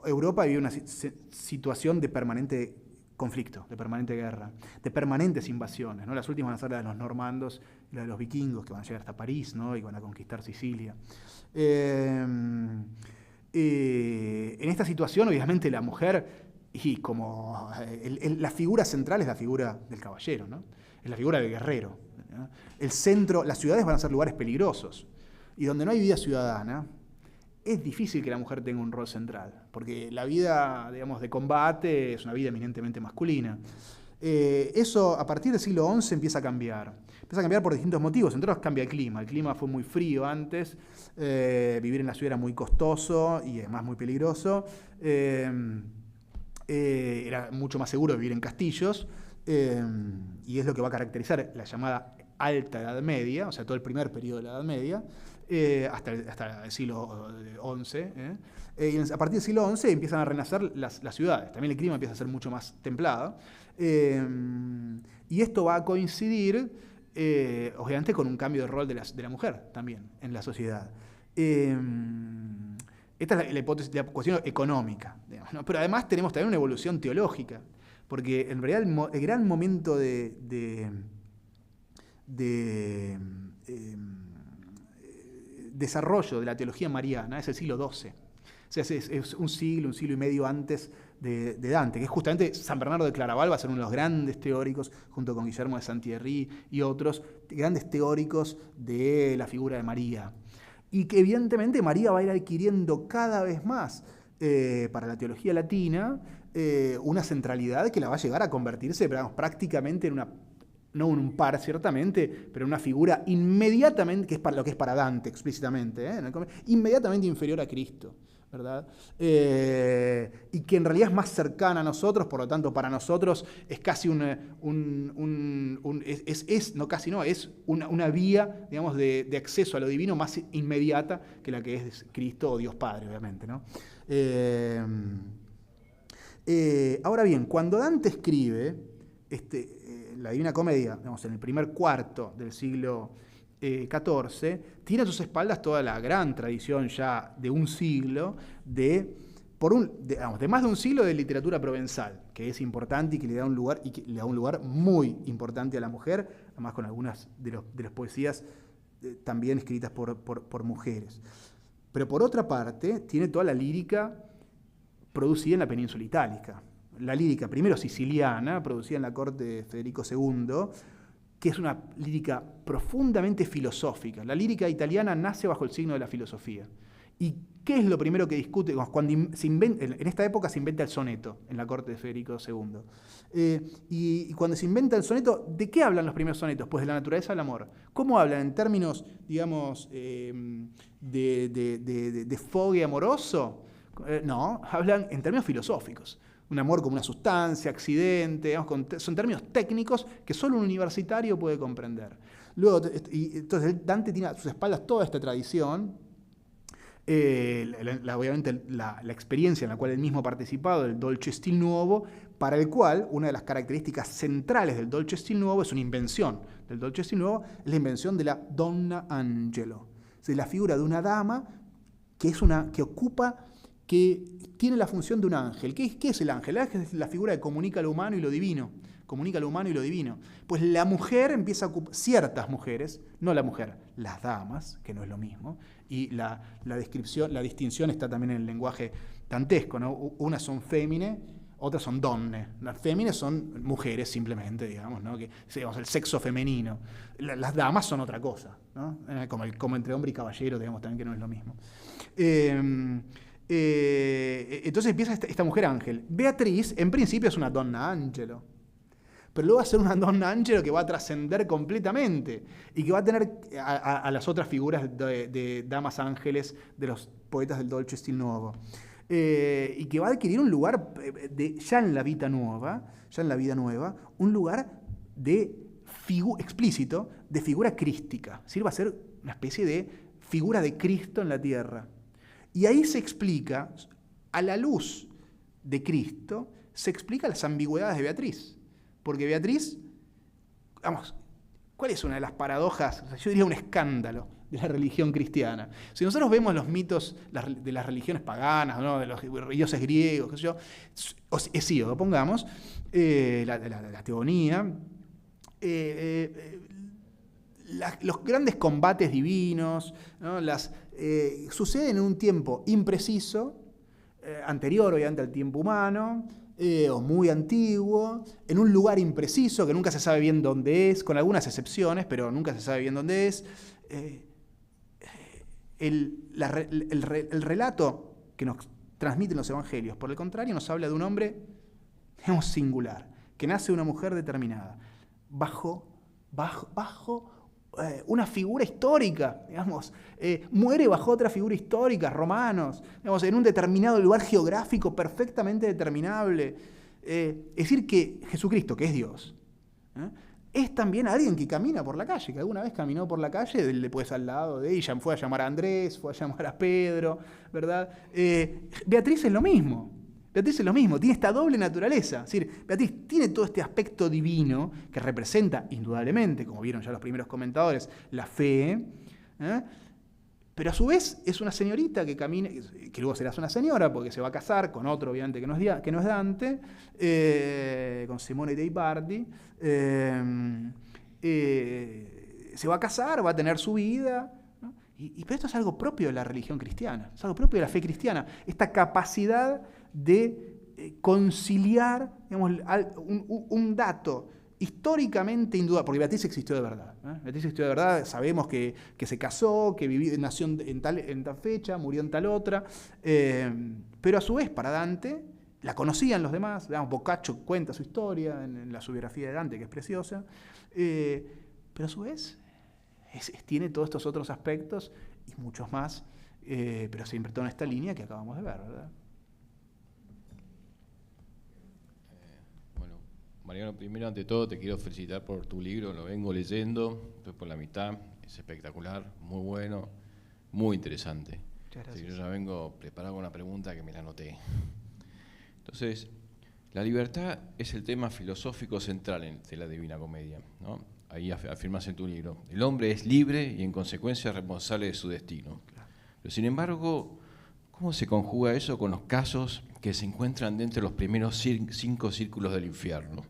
Europa vive una situación de permanente conflicto, de permanente guerra, de permanentes invasiones, ¿no? Las últimas van a ser las de los normandos y las de los vikingos, que van a llegar hasta París, ¿no? Y van a conquistar Sicilia. En esta situación, obviamente, la mujer, y como la figura central es la figura del caballero, ¿no? Es la figura del guerrero, ¿no? El centro, las ciudades van a ser lugares peligrosos, y donde no hay vida ciudadana, es difícil que la mujer tenga un rol central, porque la vida, digamos, de combate es una vida eminentemente masculina. Eso, a partir del siglo XI, empieza a cambiar. Empieza a cambiar por distintos motivos. Entre otros, cambia el clima. El clima fue muy frío antes, vivir en la ciudad era muy costoso y además muy peligroso. Era mucho más seguro vivir en castillos, y es lo que va a caracterizar la llamada Alta Edad Media, o sea, todo el primer periodo de la Edad Media, hasta el siglo XI. Y a partir del siglo XI empiezan a renacer las ciudades. También el clima empieza a ser mucho más templado. Y esto va a coincidir, obviamente, con un cambio de rol de la mujer también en la sociedad. Esta es la hipótesis de la cuestión económica, digamos, ¿no? Pero además tenemos también una evolución teológica, porque en realidad el gran momento de desarrollo de la teología mariana es el siglo XII. O sea, es un siglo y medio antes de Dante, que es justamente San Bernardo de Claraval, va a ser uno de los grandes teóricos, junto con Guillermo de Saint-Thierry y otros, grandes teóricos de la figura de María. Y que evidentemente María va a ir adquiriendo cada vez más, para la teología latina, una centralidad que la va a llegar a convertirse, digamos, prácticamente en una, no en un par ciertamente, pero en una figura inmediatamente, que es para lo que es para Dante explícitamente, inmediatamente inferior a Cristo, ¿verdad? Y que en realidad es más cercana a nosotros, por lo tanto para nosotros es casi es una vía, digamos, de acceso a lo divino más inmediata que la que es Cristo o Dios Padre, obviamente, ¿no? Ahora bien, cuando Dante escribe la Divina Comedia, digamos, en el primer cuarto del siglo XIV, tiene a sus espaldas toda la gran tradición ya de un siglo de más de un siglo de literatura provenzal, que es importante y que le da un lugar muy importante a la mujer, además con algunas de las poesías también escritas por mujeres. Pero por otra parte, tiene toda la lírica producida en la península itálica. La lírica, primero siciliana, producida en la corte de Federico II, que es una lírica profundamente filosófica. La lírica italiana nace bajo el signo de la filosofía. ¿Y qué es lo primero que discute? Cuando en esta época se inventa el soneto, en la corte de Federico II. Y cuando se inventa el soneto, ¿de qué hablan los primeros sonetos? Pues de la naturaleza del amor. ¿Cómo hablan? En términos, digamos, de fogue amoroso. No, hablan en términos filosóficos. Un amor como una sustancia, accidente, digamos, son términos técnicos que solo un universitario puede comprender. Luego, entonces Dante tiene a sus espaldas toda esta tradición, obviamente la experiencia en la cual él mismo ha participado, del Dolce Stil Nuovo, para el cual una de las características centrales del Dolce Stil Nuovo es una invención del Dolce Stil Nuovo, es la invención de la Donna Angelo, es decir, la figura de una dama que tiene la función de un ángel. ¿Qué es el ángel? El ángel es la figura que comunica lo humano y lo divino. Comunica lo humano y lo divino. Pues la mujer empieza a ocupar, ciertas mujeres, no la mujer, las damas, que no es lo mismo, y la distinción está también en el lenguaje dantesco, ¿no? Unas son fémine, otras son donne. Las fémines son mujeres simplemente, digamos, ¿no? Digamos, el sexo femenino. Las damas son otra cosa, ¿no? Como entre hombre y caballero, digamos, también que no es lo mismo. Entonces empieza esta mujer ángel. Beatriz, en principio, es una donna angelo, pero luego va a ser una donna angelo que va a trascender completamente y que va a tener a las otras figuras de damas ángeles de los poetas del Dolce Stil Nuovo. Y que va a adquirir un lugar ya en la vida nueva, un lugar explícito de figura crística. Es decir, va a ser una especie de figura de Cristo en la tierra. Y ahí se explica, a la luz de Cristo, se explica las ambigüedades de Beatriz. Porque Beatriz, vamos, ¿cuál es una de las paradojas? Yo diría un escándalo de la religión cristiana. Si nosotros vemos los mitos de las religiones paganas, ¿no? De los dioses griegos, qué sé yo, Hesíodo, pongamos, la teogonía, los grandes combates divinos, ¿no? Suceden en un tiempo impreciso, anterior obviamente al tiempo humano, o muy antiguo, en un lugar impreciso que nunca se sabe bien dónde es, con algunas excepciones, pero nunca se sabe bien dónde es. El relato que nos transmiten los evangelios, por el contrario, nos habla de un hombre, digamos, singular, que nace de una mujer determinada, bajo una figura histórica, digamos, muere bajo otra figura histórica, romanos, digamos, en un determinado lugar geográfico perfectamente determinable. Es decir, que Jesucristo, que es Dios, es también alguien que camina por la calle, que alguna vez caminó por la calle, le puedes al lado de ella, fue a llamar a Andrés, fue a llamar a Pedro, ¿verdad? Beatriz es lo mismo. Beatriz es lo mismo, tiene esta doble naturaleza. Es decir, Beatriz tiene todo este aspecto divino que representa, indudablemente, como vieron ya los primeros comentadores, la fe, pero a su vez es una señorita que camina, que luego será una señora porque se va a casar con otro, obviamente, que no es Dante, con Simone dei Bardi. Se va a casar, va a tener su vida, ¿no? Pero esto es algo propio de la religión cristiana, es algo propio de la fe cristiana, esta capacidad de conciliar, digamos, un dato históricamente indudable, porque Beatriz existió de verdad. Beatriz existió de verdad, sabemos que se casó, que nació en tal fecha, murió en tal otra, pero a su vez para Dante, la conocían los demás, digamos, Boccaccio cuenta su historia en su biografía de Dante, que es preciosa, pero a su vez tiene todos estos otros aspectos y muchos más, pero siempre todo en esta línea que acabamos de ver, ¿verdad? Mariano, primero ante todo te quiero felicitar por tu libro, lo vengo leyendo, estoy por la mitad, es espectacular, muy bueno, muy interesante. Muchas gracias. Yo ya vengo preparado con una pregunta que me la anoté. Entonces, la libertad es el tema filosófico central de la Divina Comedia, ¿no? Ahí afirmas en tu libro. El hombre es libre y en consecuencia responsable de su destino. Claro. Pero sin embargo, ¿cómo se conjuga eso con los casos que se encuentran dentro de los primeros 5 círculos del infierno?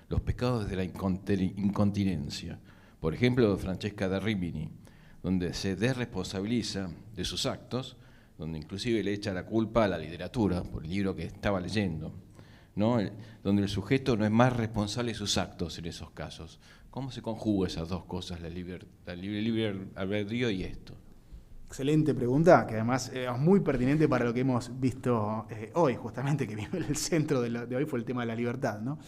Los pecados de la incontinencia. Por ejemplo, Francesca da Rimini, donde se desresponsabiliza de sus actos, donde inclusive le echa la culpa a la literatura por el libro que estaba leyendo, ¿no? Donde el sujeto no es más responsable de sus actos en esos casos. ¿Cómo se conjuga esas dos cosas, el libre albedrío y esto? Excelente pregunta, que además es muy pertinente para lo que hemos visto hoy, justamente, que el centro de hoy fue el tema de la libertad, ¿no?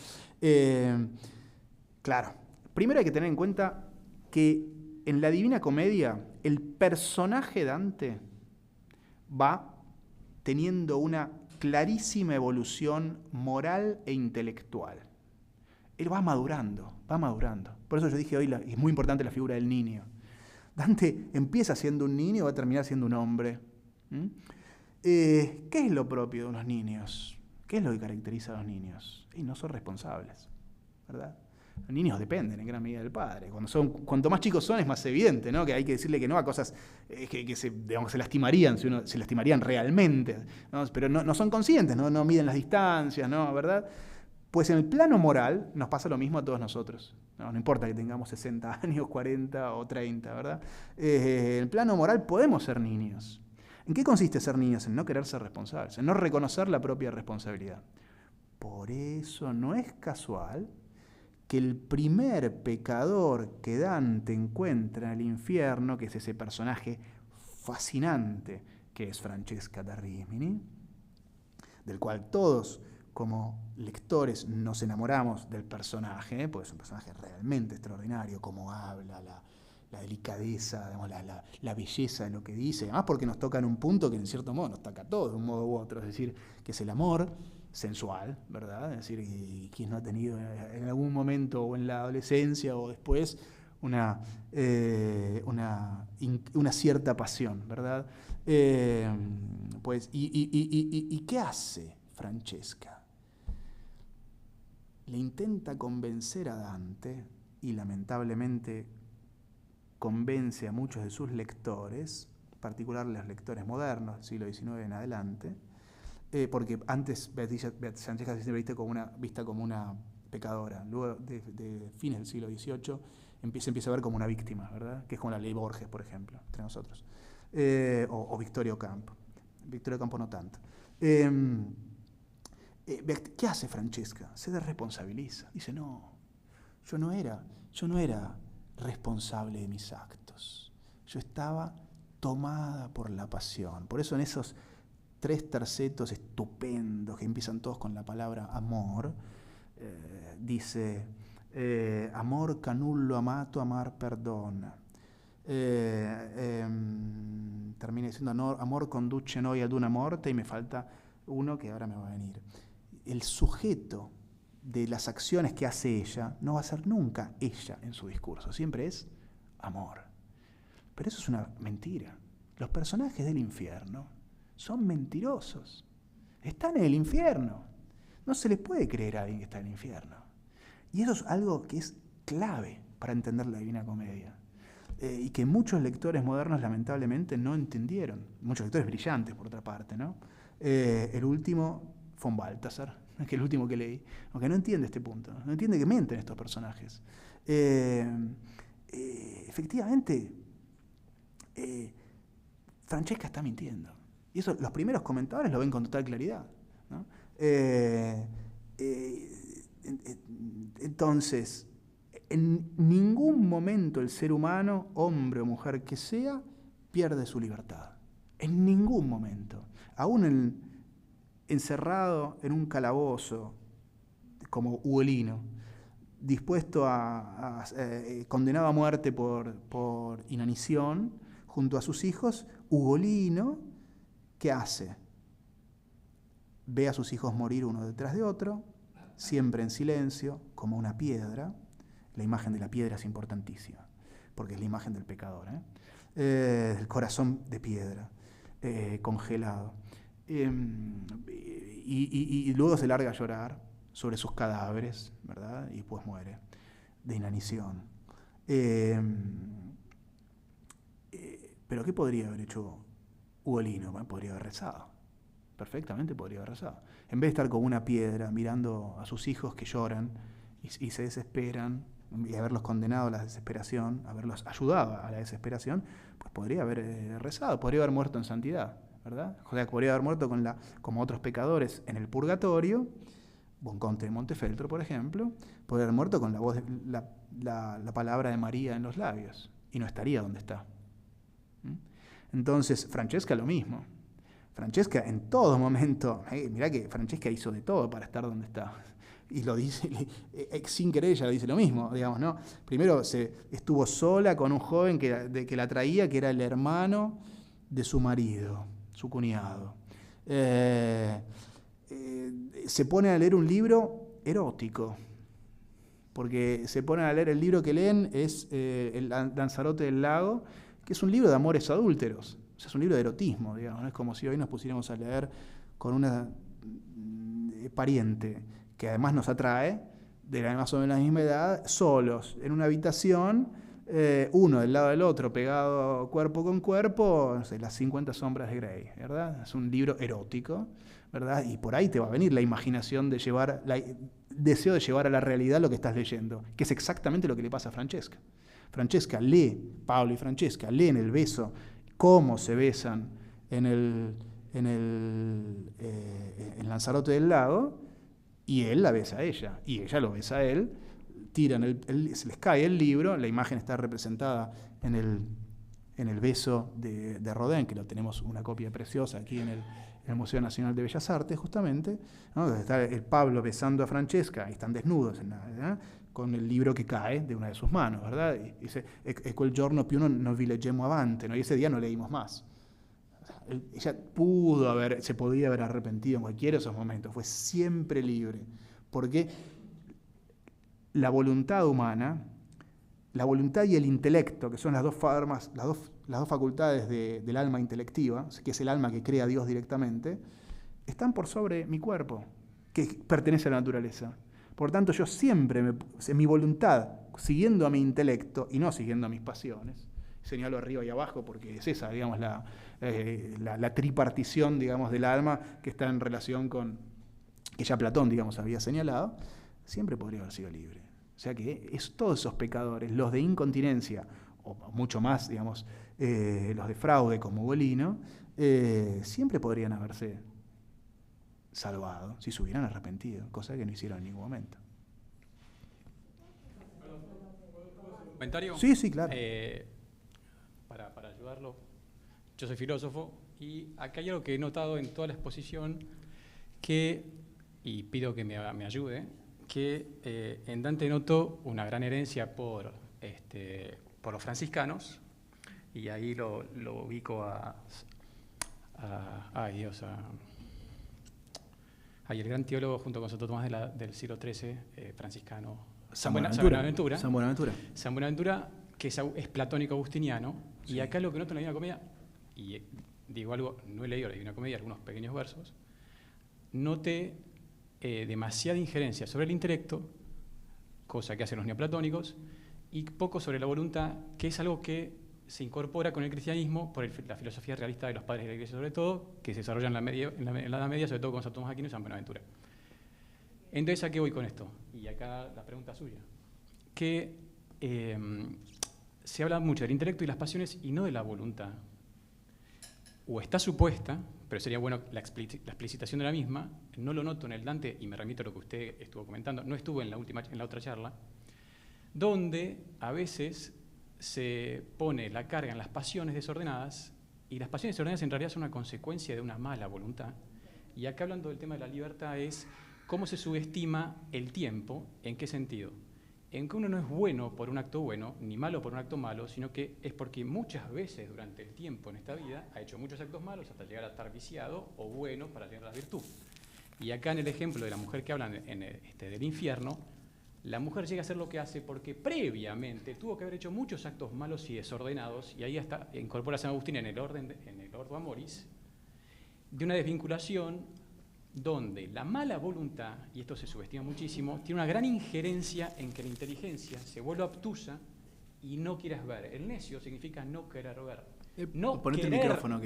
Claro, primero hay que tener en cuenta que en la Divina Comedia el personaje Dante va teniendo una clarísima evolución moral e intelectual. Él va madurando, va madurando. Por eso yo dije hoy, es muy importante la figura del niño. Dante empieza siendo un niño y va a terminar siendo un hombre. ¿Qué es lo propio de los niños? ¿Qué es lo que caracteriza a los niños? Y no son responsables, ¿verdad? Los niños dependen en gran medida del padre. Cuanto más chicos son, es más evidente, ¿no? Que hay que decirle que no a cosas que se lastimarían, se lastimarían realmente, ¿no? Pero no son conscientes, no miden las distancias, ¿no? ¿Verdad? Pues en el plano moral nos pasa lo mismo a todos nosotros. No importa que tengamos 60 años, 40 o 30, ¿verdad? En el plano moral podemos ser niños. ¿En qué consiste ser niños? En no querer ser responsables, en no reconocer la propia responsabilidad. Por eso no es casual que el primer pecador que Dante encuentra en el infierno, que es ese personaje fascinante que es Francesca da Rimini, del cual todos como lectores nos enamoramos del personaje, porque es un personaje realmente extraordinario, cómo habla, la delicadeza, digamos, la belleza de lo que dice, además porque nos toca en un punto que en cierto modo nos toca a todos de un modo u otro, es decir, que es el amor sensual, ¿verdad? Es decir, y quien no ha tenido en algún momento o en la adolescencia o después una cierta pasión, ¿verdad? ¿Y qué hace Francesca? Le intenta convencer a Dante, y lamentablemente convence a muchos de sus lectores, en particular los lectores modernos del siglo XIX en adelante, porque antes Francesca se vista como una pecadora, luego de fines del siglo XVIII se empieza a ver como una víctima, ¿verdad? Que es como la ley Borges, por ejemplo, entre nosotros, o Victorio Campo. Victorio Campo no tanto. ¿Qué hace Francesca? Se desresponsabiliza. Dice, no, yo no era responsable de mis actos. Yo estaba tomada por la pasión. Por eso en esos 3 tercetos estupendos que empiezan todos con la palabra amor, dice, amor canullo amato, amar perdona. Termina diciendo, amor conduce noi ad una morte, y me falta uno que ahora me va a venir. El sujeto de las acciones que hace ella no va a ser nunca ella en su discurso, siempre es amor. Pero eso es una mentira. Los personajes del infierno son mentirosos. Están en el infierno. No se les puede creer a alguien que está en el infierno. Y eso es algo que es clave para entender la Divina Comedia. Y que muchos lectores modernos lamentablemente no entendieron. Muchos lectores brillantes, por otra parte, ¿no? El último, von Balthasar, que es el último que leí, aunque no entiende este punto, no entiende que mienten estos personajes. Efectivamente, Francesca está mintiendo. Y eso los primeros comentadores lo ven con total claridad, ¿no? Entonces, en ningún momento el ser humano, hombre o mujer que sea, pierde su libertad. En ningún momento. Aún encerrado en un calabozo, como Ugolino, dispuesto condenado a muerte por inanición, junto a sus hijos, Ugolino, ¿qué hace? Ve a sus hijos morir uno detrás de otro, siempre en silencio, como una piedra. La imagen de la piedra es importantísima, porque es la imagen del pecador, del corazón de piedra, congelado. Y luego se larga a llorar sobre sus cadáveres, ¿verdad? Y pues muere de inanición. Pero ¿qué podría haber hecho Ugolino? Bueno, podría haber rezado. Perfectamente podría haber rezado. En vez de estar como una piedra mirando a sus hijos que lloran y se desesperan, y haberlos condenado a la desesperación, haberlos ayudado a la desesperación, pues podría haber rezado, podría haber muerto en santidad, ¿verdad? O sea, podría haber muerto como otros pecadores en el purgatorio, Bonconte de Montefeltro, por ejemplo, podría haber muerto con la voz la palabra de María en los labios, y no estaría donde está. Entonces, Francesca lo mismo. Francesca en todo momento, mirá que Francesca hizo de todo para estar donde está. Y lo dice, sin querer ella dice lo mismo, digamos, ¿no? Primero estuvo sola con un joven que la traía, que era el hermano de su marido, su cuñado. se ponen a leer un libro erótico, porque se ponen a leer el libro que leen es el Lanzarote del Lago, que es un libro de amores adúlteros, o sea, es un libro de erotismo, digamos, ¿no? Es como si hoy nos pusiéramos a leer con una pariente que además nos atrae, de más o menos la misma edad, solos, en una habitación, uno del lado del otro, pegado cuerpo con cuerpo, no sé, las 50 sombras de Grey, ¿verdad? Es un libro erótico, ¿verdad? Y por ahí te va a venir la imaginación de llevar, el deseo de llevar a la realidad lo que estás leyendo, que es exactamente lo que le pasa a Francesca. Francesca lee, Pablo y Francesca leen el beso, cómo se besan en el Lanzarote del Lago, y él la besa a ella, y ella lo besa a él, se les cae el libro, la imagen está representada en el beso de Rodin, que lo tenemos una copia preciosa aquí en el Museo Nacional de Bellas Artes, justamente, ¿no? Está el Pablo besando a Francesca, y están desnudos, con el libro que cae de una de sus manos, ¿verdad? Y dice, e quel giorno più non vi leggemmo avante, ¿no? Y ese día no leímos más. Ella se podía haber arrepentido en cualquiera de esos momentos, fue siempre libre, porque la voluntad humana, la voluntad y el intelecto, que son las dos facultades del alma intelectiva, que es el alma que crea a Dios directamente, están por sobre mi cuerpo, que pertenece a la naturaleza. Por tanto, yo siempre, mi voluntad, siguiendo a mi intelecto y no siguiendo a mis pasiones, señalo arriba y abajo porque es esa, digamos, la tripartición, digamos, del alma que está en relación con, que ya Platón, digamos, había señalado, siempre podría haber sido libre. O sea que todos esos pecadores, los de incontinencia, o mucho más, digamos, los de fraude como Ugolino, siempre podrían haberse salvado si se hubieran arrepentido, cosa que no hicieron en ningún momento. ¿Comentario? Sí, sí, claro. Para ayudarlo, yo soy filósofo y acá hay algo que he notado en toda la exposición y pido que me ayude, que en Dante noto una gran herencia por los franciscanos, y ahí lo ubico el gran teólogo junto con Santo Tomás del siglo XIII, franciscano, San Buenaventura. San Buenaventura, que es platónico agustiniano, sí. Y acá lo que noto en la Divina Comedia, y digo algo, no he leído la Divina Comedia, algunos pequeños versos, noté demasiada injerencia sobre el intelecto, cosa que hacen los neoplatónicos, y poco sobre la voluntad, que es algo que se incorpora con el cristianismo por la filosofía realista de los padres de la Iglesia, sobre todo, que se desarrolla en la Edad Media, sobre todo con Santo Tomás de Aquino y San Buenaventura. Entonces, ¿a qué voy con esto? Y acá la pregunta suya. Que se habla mucho del intelecto y las pasiones y no de la voluntad. O está supuesta, pero sería bueno la explicitación de la misma, no lo noto en el Dante, y me remito a lo que usted estuvo comentando, no estuvo en la otra charla, donde a veces se pone la carga en las pasiones desordenadas, y las pasiones desordenadas en realidad son una consecuencia de una mala voluntad. Y acá, hablando del tema de la libertad, es cómo se subestima el tiempo. ¿En qué sentido? En que uno no es bueno por un acto bueno, ni malo por un acto malo, sino que es porque muchas veces durante el tiempo en esta vida ha hecho muchos actos malos hasta llegar a estar viciado, o bueno para llegar a la virtud. Y acá en el ejemplo de la mujer que hablan del infierno, la mujer llega a hacer lo que hace porque previamente tuvo que haber hecho muchos actos malos y desordenados, y ahí hasta incorpora a San Agustín en el Ordo Amoris, de una desvinculación donde la mala voluntad, y esto se subestima muchísimo, tiene una gran injerencia en que la inteligencia se vuelva obtusa y no quieras ver. El necio significa no querer ver. Ponete el micrófono.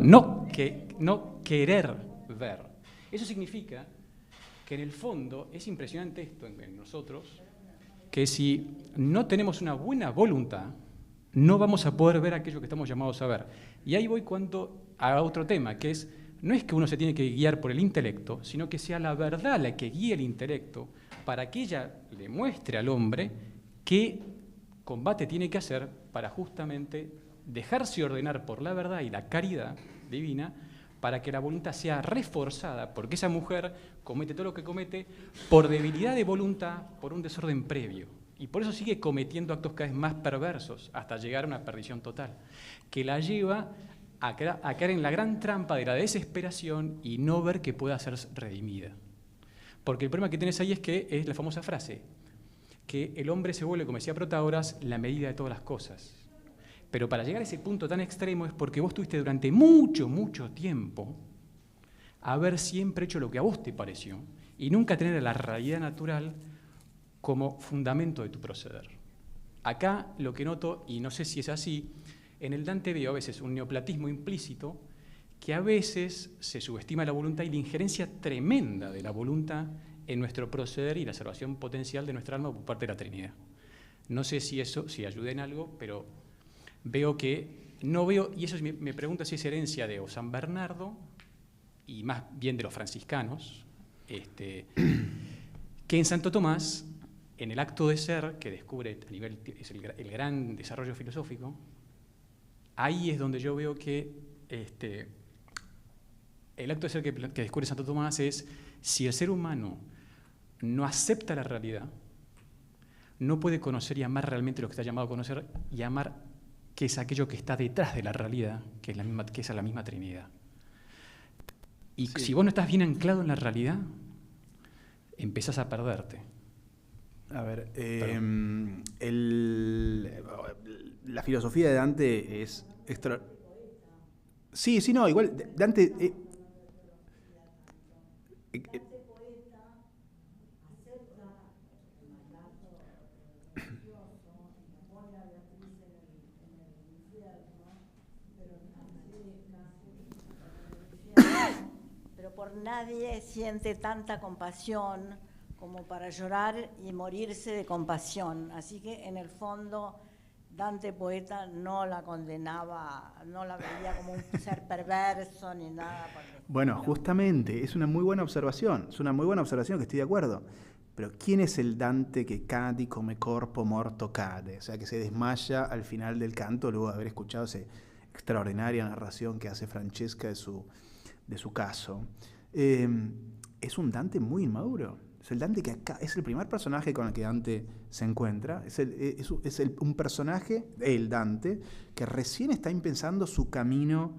No querer ver. Eso significa que en el fondo es impresionante esto en nosotros, que si no tenemos una buena voluntad, no vamos a poder ver aquello que estamos llamados a ver. Y ahí voy a otro tema, que es, no es que uno se tiene que guiar por el intelecto, sino que sea la verdad la que guíe el intelecto para que ella le muestre al hombre qué combate tiene que hacer para justamente dejarse ordenar por la verdad y la caridad divina, para que la voluntad sea reforzada, porque esa mujer comete todo lo que comete por debilidad de voluntad, por un desorden previo. Y por eso sigue cometiendo actos cada vez más perversos, hasta llegar a una perdición total, que la lleva a caer en la gran trampa de la desesperación y no ver que pueda ser redimida. Porque el problema que tenés ahí es que es la famosa frase, que el hombre se vuelve, como decía Protágoras, la medida de todas las cosas. Pero para llegar a ese punto tan extremo es porque vos tuviste durante mucho, mucho tiempo haber siempre hecho lo que a vos te pareció y nunca tener la realidad natural como fundamento de tu proceder. Acá lo que noto, y no sé si es así, en el Dante veo a veces un neoplatismo implícito que a veces se subestima la voluntad y la injerencia tremenda de la voluntad en nuestro proceder y la salvación potencial de nuestra alma por parte de la Trinidad. No sé si eso, si ayuda en algo, pero veo que, no veo, y eso me pregunto si es herencia de San Bernardo, y más bien de los franciscanos, que en Santo Tomás, en el acto de ser, que descubre a nivel, es el gran desarrollo filosófico, ahí es donde yo veo que el acto de ser que descubre Santo Tomás es, si el ser humano no acepta la realidad, no puede conocer y amar realmente lo que está llamado a conocer y amar, que es aquello que está detrás de la realidad, que es la misma Trinidad. Y sí. Si vos no estás bien anclado en la realidad, empezás a perderte. A ver, la filosofía de Dante es extra. Sí, no, igual Dante. Pero por nadie siente tanta compasión como para llorar y morirse de compasión. Así que en el fondo Dante poeta no la condenaba, no la veía como un ser perverso ni nada por el estilo. Bueno, justamente, es una muy buena observación, que estoy de acuerdo. Pero ¿quién es el Dante que cadi come corpo morto cade? O sea, que se desmaya al final del canto luego de haber escuchado esa extraordinaria narración que hace Francesca de su caso. Es un Dante muy inmaduro. Es el Dante que acá es el primer personaje con el que Dante se encuentra. Un personaje, el Dante, que recién está empezando su camino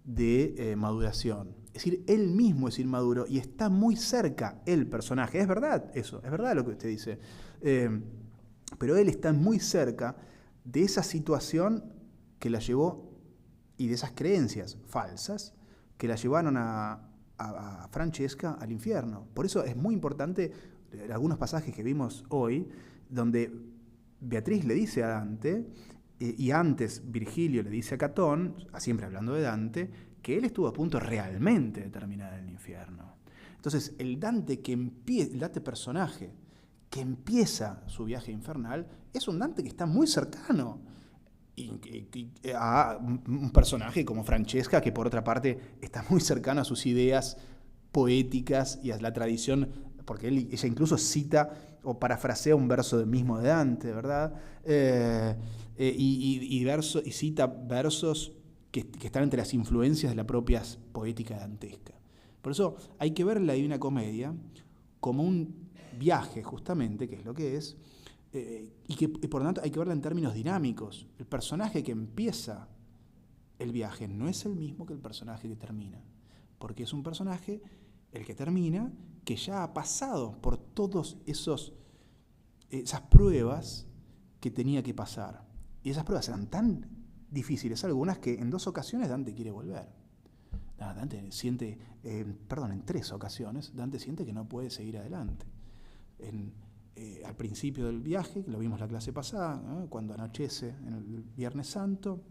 de maduración. Es decir, él mismo es inmaduro y está muy cerca el personaje. Es verdad eso, es verdad lo que usted dice. Pero él está muy cerca de esa situación que la llevó y de esas creencias falsas que la llevaron a Francesca al infierno. Por eso es muy importante algunos pasajes que vimos hoy, donde Beatriz le dice a Dante, y antes Virgilio le dice a Catón, siempre hablando de Dante, que él estuvo a punto realmente de terminar en el infierno. Entonces, el Dante personaje que empieza su viaje infernal es un Dante que está muy cercano a un personaje como Francesca, que por otra parte está muy cercano a sus ideas poéticas y a la tradición, porque ella incluso cita o parafrasea un verso mismo de Dante, ¿verdad? Y cita versos que están entre las influencias de la propia poética dantesca. Por eso hay que ver la Divina Comedia como un viaje, justamente, que es lo que es, y por lo tanto hay que verla en términos dinámicos. El personaje que empieza el viaje no es el mismo que el personaje que termina, porque es un personaje, el que termina, que ya ha pasado por todas esas pruebas que tenía que pasar. Y esas pruebas eran tan difíciles, algunas, que en 2 ocasiones Dante quiere volver. Dante siente, en 3 ocasiones, Dante siente que no puede seguir adelante. Al principio del viaje, lo vimos la clase pasada, ¿no? Cuando anochece en el Viernes Santo,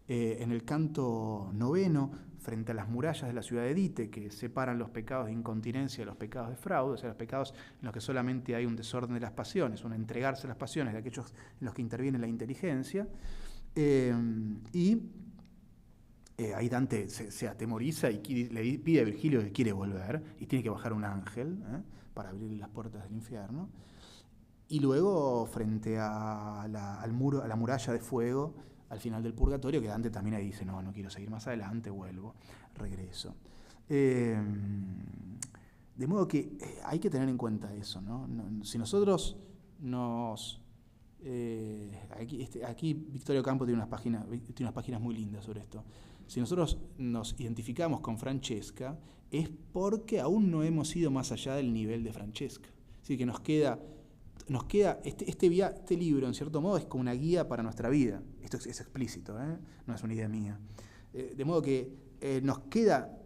en el canto 9, frente a las murallas de la ciudad de Dite, que separan los pecados de incontinencia de los pecados de fraude, o sea, los pecados en los que solamente hay un desorden de las pasiones, un entregarse a las pasiones de aquellos en los que interviene la inteligencia, ahí Dante se atemoriza y le pide a Virgilio que quiere volver, y tiene que bajar un ángel para abrir las puertas del infierno. Y luego, frente a la muralla de fuego, al final del purgatorio, que Dante también ahí dice, no quiero seguir más adelante, vuelvo, regreso. De modo que hay que tener en cuenta eso, ¿no? Si nosotros aquí Victorio Campo tiene unas páginas muy lindas sobre esto. Si nosotros nos identificamos con Francesca, es porque aún no hemos ido más allá del nivel de Francesca. Así que nos queda este libro, en cierto modo, es como una guía para nuestra vida. Esto es explícito, no es una idea mía. De modo que nos queda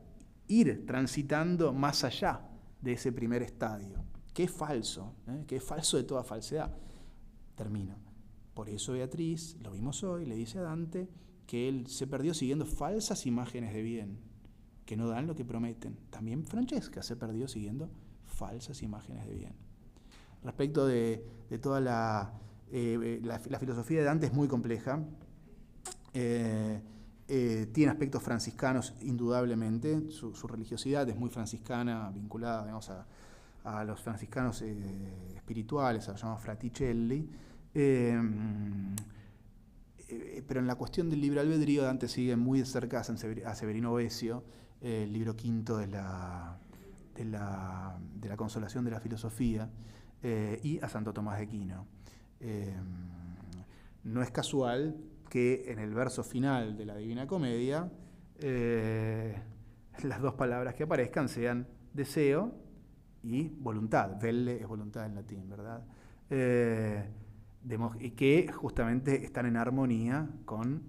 ir transitando más allá de ese primer estadio, que es falso, que es falso de toda falsedad. Termino. Por eso Beatriz, lo vimos hoy, le dice a Dante que él se perdió siguiendo falsas imágenes de bien, que no dan lo que prometen. También Francesca se perdió siguiendo falsas imágenes de bien. Respecto de toda la filosofía de Dante es muy compleja. Tiene aspectos franciscanos indudablemente. Su religiosidad es muy franciscana, vinculada, digamos, a los franciscanos espirituales, a los llamados fraticelli. Pero en la cuestión del libre albedrío, Dante sigue muy de cerca a Severino Oesio, el libro quinto de la Consolación de la Filosofía, y a Santo Tomás de Aquino. No es casual que en el verso final de la Divina Comedia las dos palabras que aparezcan sean deseo y voluntad. Velle es voluntad en latín, ¿verdad? Y que justamente están en armonía con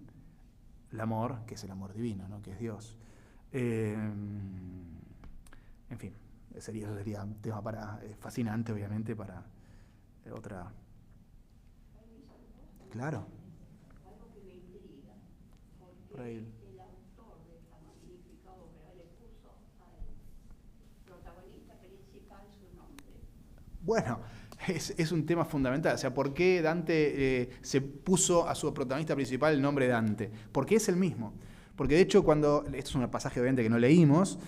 el amor, que es el amor divino, ¿no? Que es Dios. En fin, eso sería un tema fascinante, obviamente, para otra. Claro. Algo que me intriga, porque por ahí. el autor de esta magnífica obra le puso al protagonista principal su nombre. Bueno, es un tema fundamental. O sea, ¿por qué Dante se puso a su protagonista principal el nombre Dante? Porque es el mismo. Porque de hecho, esto es un pasaje obviamente que no leímos,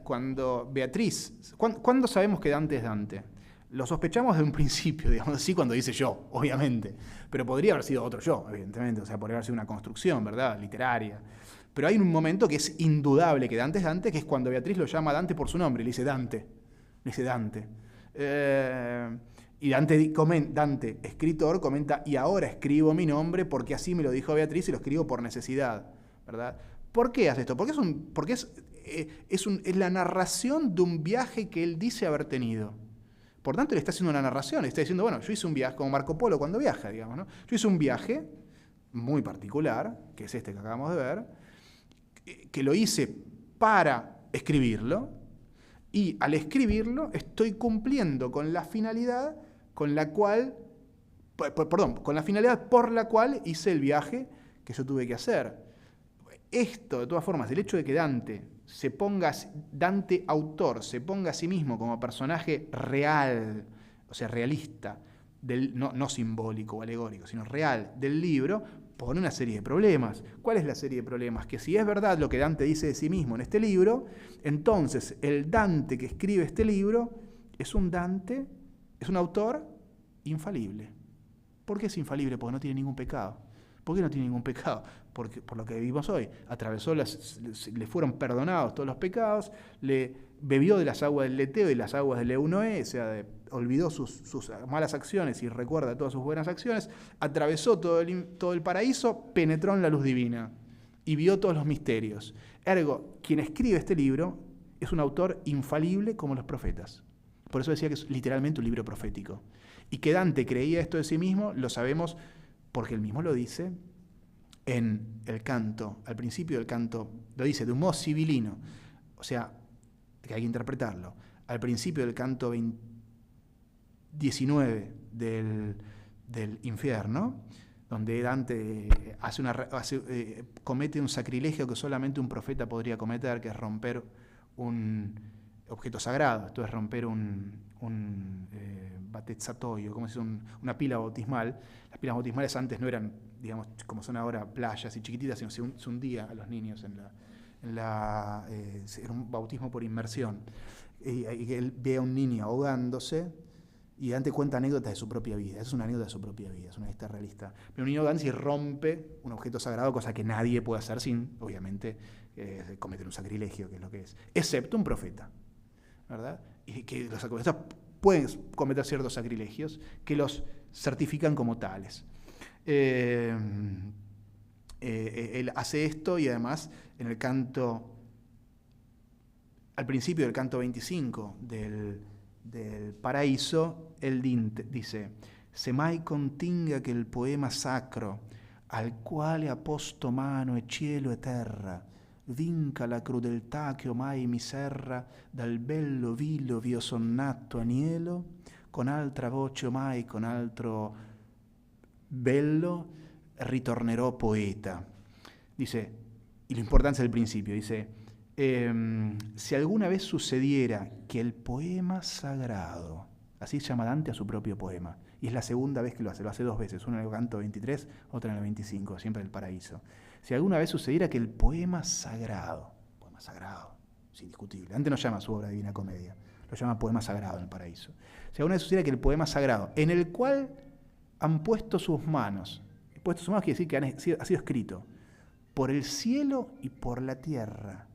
cuando Beatriz, ¿cuándo sabemos que Dante es Dante? Lo sospechamos desde un principio, digamos así, cuando dice yo, obviamente. Pero podría haber sido otro yo, evidentemente. O sea, podría haber sido una construcción, ¿verdad? Literaria. Pero hay un momento que es indudable que Dante es Dante, que es cuando Beatriz lo llama a Dante por su nombre, y le dice Dante. Le dice Dante. Y Dante, escritor, comenta, y ahora escribo mi nombre porque así me lo dijo Beatriz y lo escribo por necesidad, ¿verdad? ¿Por qué hace esto? Porque es la narración de un viaje que él dice haber tenido. Por tanto, le está haciendo una narración, le está diciendo, bueno, yo hice un viaje, como Marco Polo cuando viaja, digamos, ¿no? Yo hice un viaje muy particular, que es este que acabamos de ver, que lo hice para escribirlo, y al escribirlo estoy cumpliendo con la finalidad por la cual hice el viaje que yo tuve que hacer. Esto, de todas formas, el hecho de que Dante autor, se ponga a sí mismo como personaje real, o sea, realista, no simbólico o alegórico, sino real del libro, pone una serie de problemas. ¿Cuál es la serie de problemas? Que si es verdad lo que Dante dice de sí mismo en este libro, entonces el Dante que escribe este libro es un autor infalible. ¿Por qué es infalible? Porque no tiene ningún pecado. ¿Por qué no tiene ningún pecado? Porque, por lo que vimos hoy, le fueron perdonados todos los pecados, le bebió de las aguas del leteo y las aguas del Eunoé, o sea, olvidó sus malas acciones y recuerda todas sus buenas acciones, atravesó todo el paraíso, penetró en la luz divina y vio todos los misterios. Ergo, quien escribe este libro es un autor infalible como los profetas. Por eso decía que es literalmente un libro profético. Y que Dante creía esto de sí mismo, lo sabemos porque él mismo lo dice en el canto, al principio del canto, lo dice de un modo sibilino, o sea, que hay que interpretarlo. Al principio del canto 19 del infierno, donde Dante comete un sacrilegio que solamente un profeta podría cometer, que es romper un objeto sagrado, esto es romper un batezzatoio, como si una pila bautismal. Las pilas bautismales antes no eran, digamos, como son ahora playas y chiquititas, sino se hundía a los niños era un bautismo por inmersión. Y él ve a un niño ahogándose y Dante cuenta anécdotas de su propia vida. Es una anécdota de su propia vida, es una historia realista. Pero un niño ahogándose y rompe un objeto sagrado, cosa que nadie puede hacer sin, obviamente, cometer un sacrilegio, que es lo que es. Excepto un profeta, ¿verdad? Y que los profetas pueden cometer ciertos sacrilegios que los certifican como tales. él hace esto y además en el canto, al principio del canto 25 del Paraíso, él dice: «Se mai continga che il poema sacro, al quale ha posto mano e cielo e terra, vinca la crudeltà che ormai mi serra dal bello vilo v'io son nato anielo, con altra voce ormai, con altro bello, ritornerò poeta». Dice, y la importancia del principio, dice, si alguna vez sucediera que el poema sagrado, así llama Dante a su propio poema, y es la segunda vez que lo hace 2 veces, una en el canto 23, otra en el 25, siempre en el Paraíso. Si alguna vez sucediera que el poema sagrado, es indiscutible, Dante no llama su obra Divina Comedia, lo llama poema sagrado en el Paraíso. Si alguna vez sucediera que el poema sagrado, en el cual han puesto sus manos quiere decir que ha sido escrito por el cielo y por la tierra,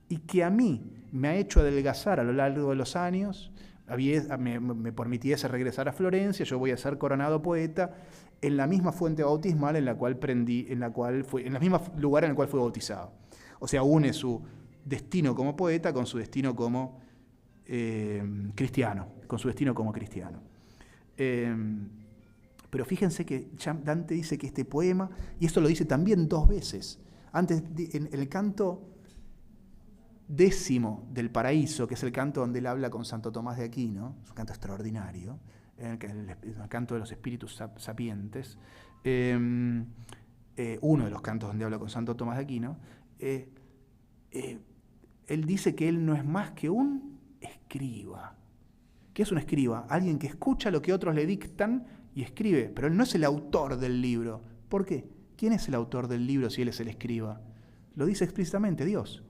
y que a mí me ha hecho adelgazar a lo largo de los años, me permitiese regresar a Florencia, yo voy a ser coronado poeta en la misma fuente bautismal en el mismo lugar en el cual fue bautizado. O sea, une su destino como poeta con su destino como cristiano, Pero fíjense que Dante dice que este poema, y esto lo dice también 2 veces, antes en el canto 10º del Paraíso, que es el canto donde él habla con Santo Tomás de Aquino, es un canto extraordinario, el canto de los espíritus sapientes, uno de los cantos donde habla con Santo Tomás de Aquino, él dice que él no es más que un escriba. ¿Qué es un escriba? Alguien que escucha lo que otros le dictan y escribe, pero él no es el autor del libro. ¿Por qué? ¿Quién es el autor del libro si él es el escriba? Lo dice explícitamente Dios.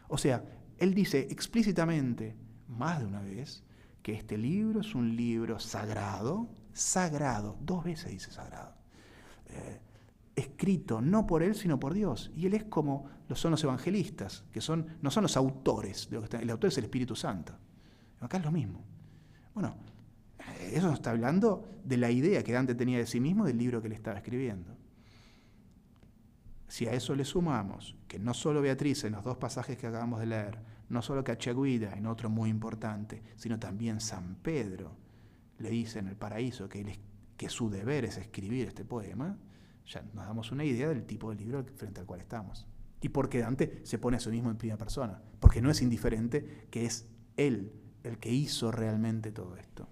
O sea, él dice explícitamente, más de una vez, que este libro es un libro sagrado, 2 veces dice sagrado, escrito no por él, sino por Dios. Y él es como son los evangelistas, que no son los autores, el autor es el Espíritu Santo. Acá es lo mismo. Bueno, eso nos está hablando de la idea que Dante tenía de sí mismo del libro que él estaba escribiendo. Si a eso le sumamos que no solo Beatriz en los 2 pasajes que acabamos de leer, no solo Cacciaguida en otro muy importante, sino también San Pedro le dice en el Paraíso que su deber es escribir este poema, ya nos damos una idea del tipo de libro frente al cual estamos. Y porque Dante se pone a sí mismo en primera persona, porque no es indiferente que es él el que hizo realmente todo esto.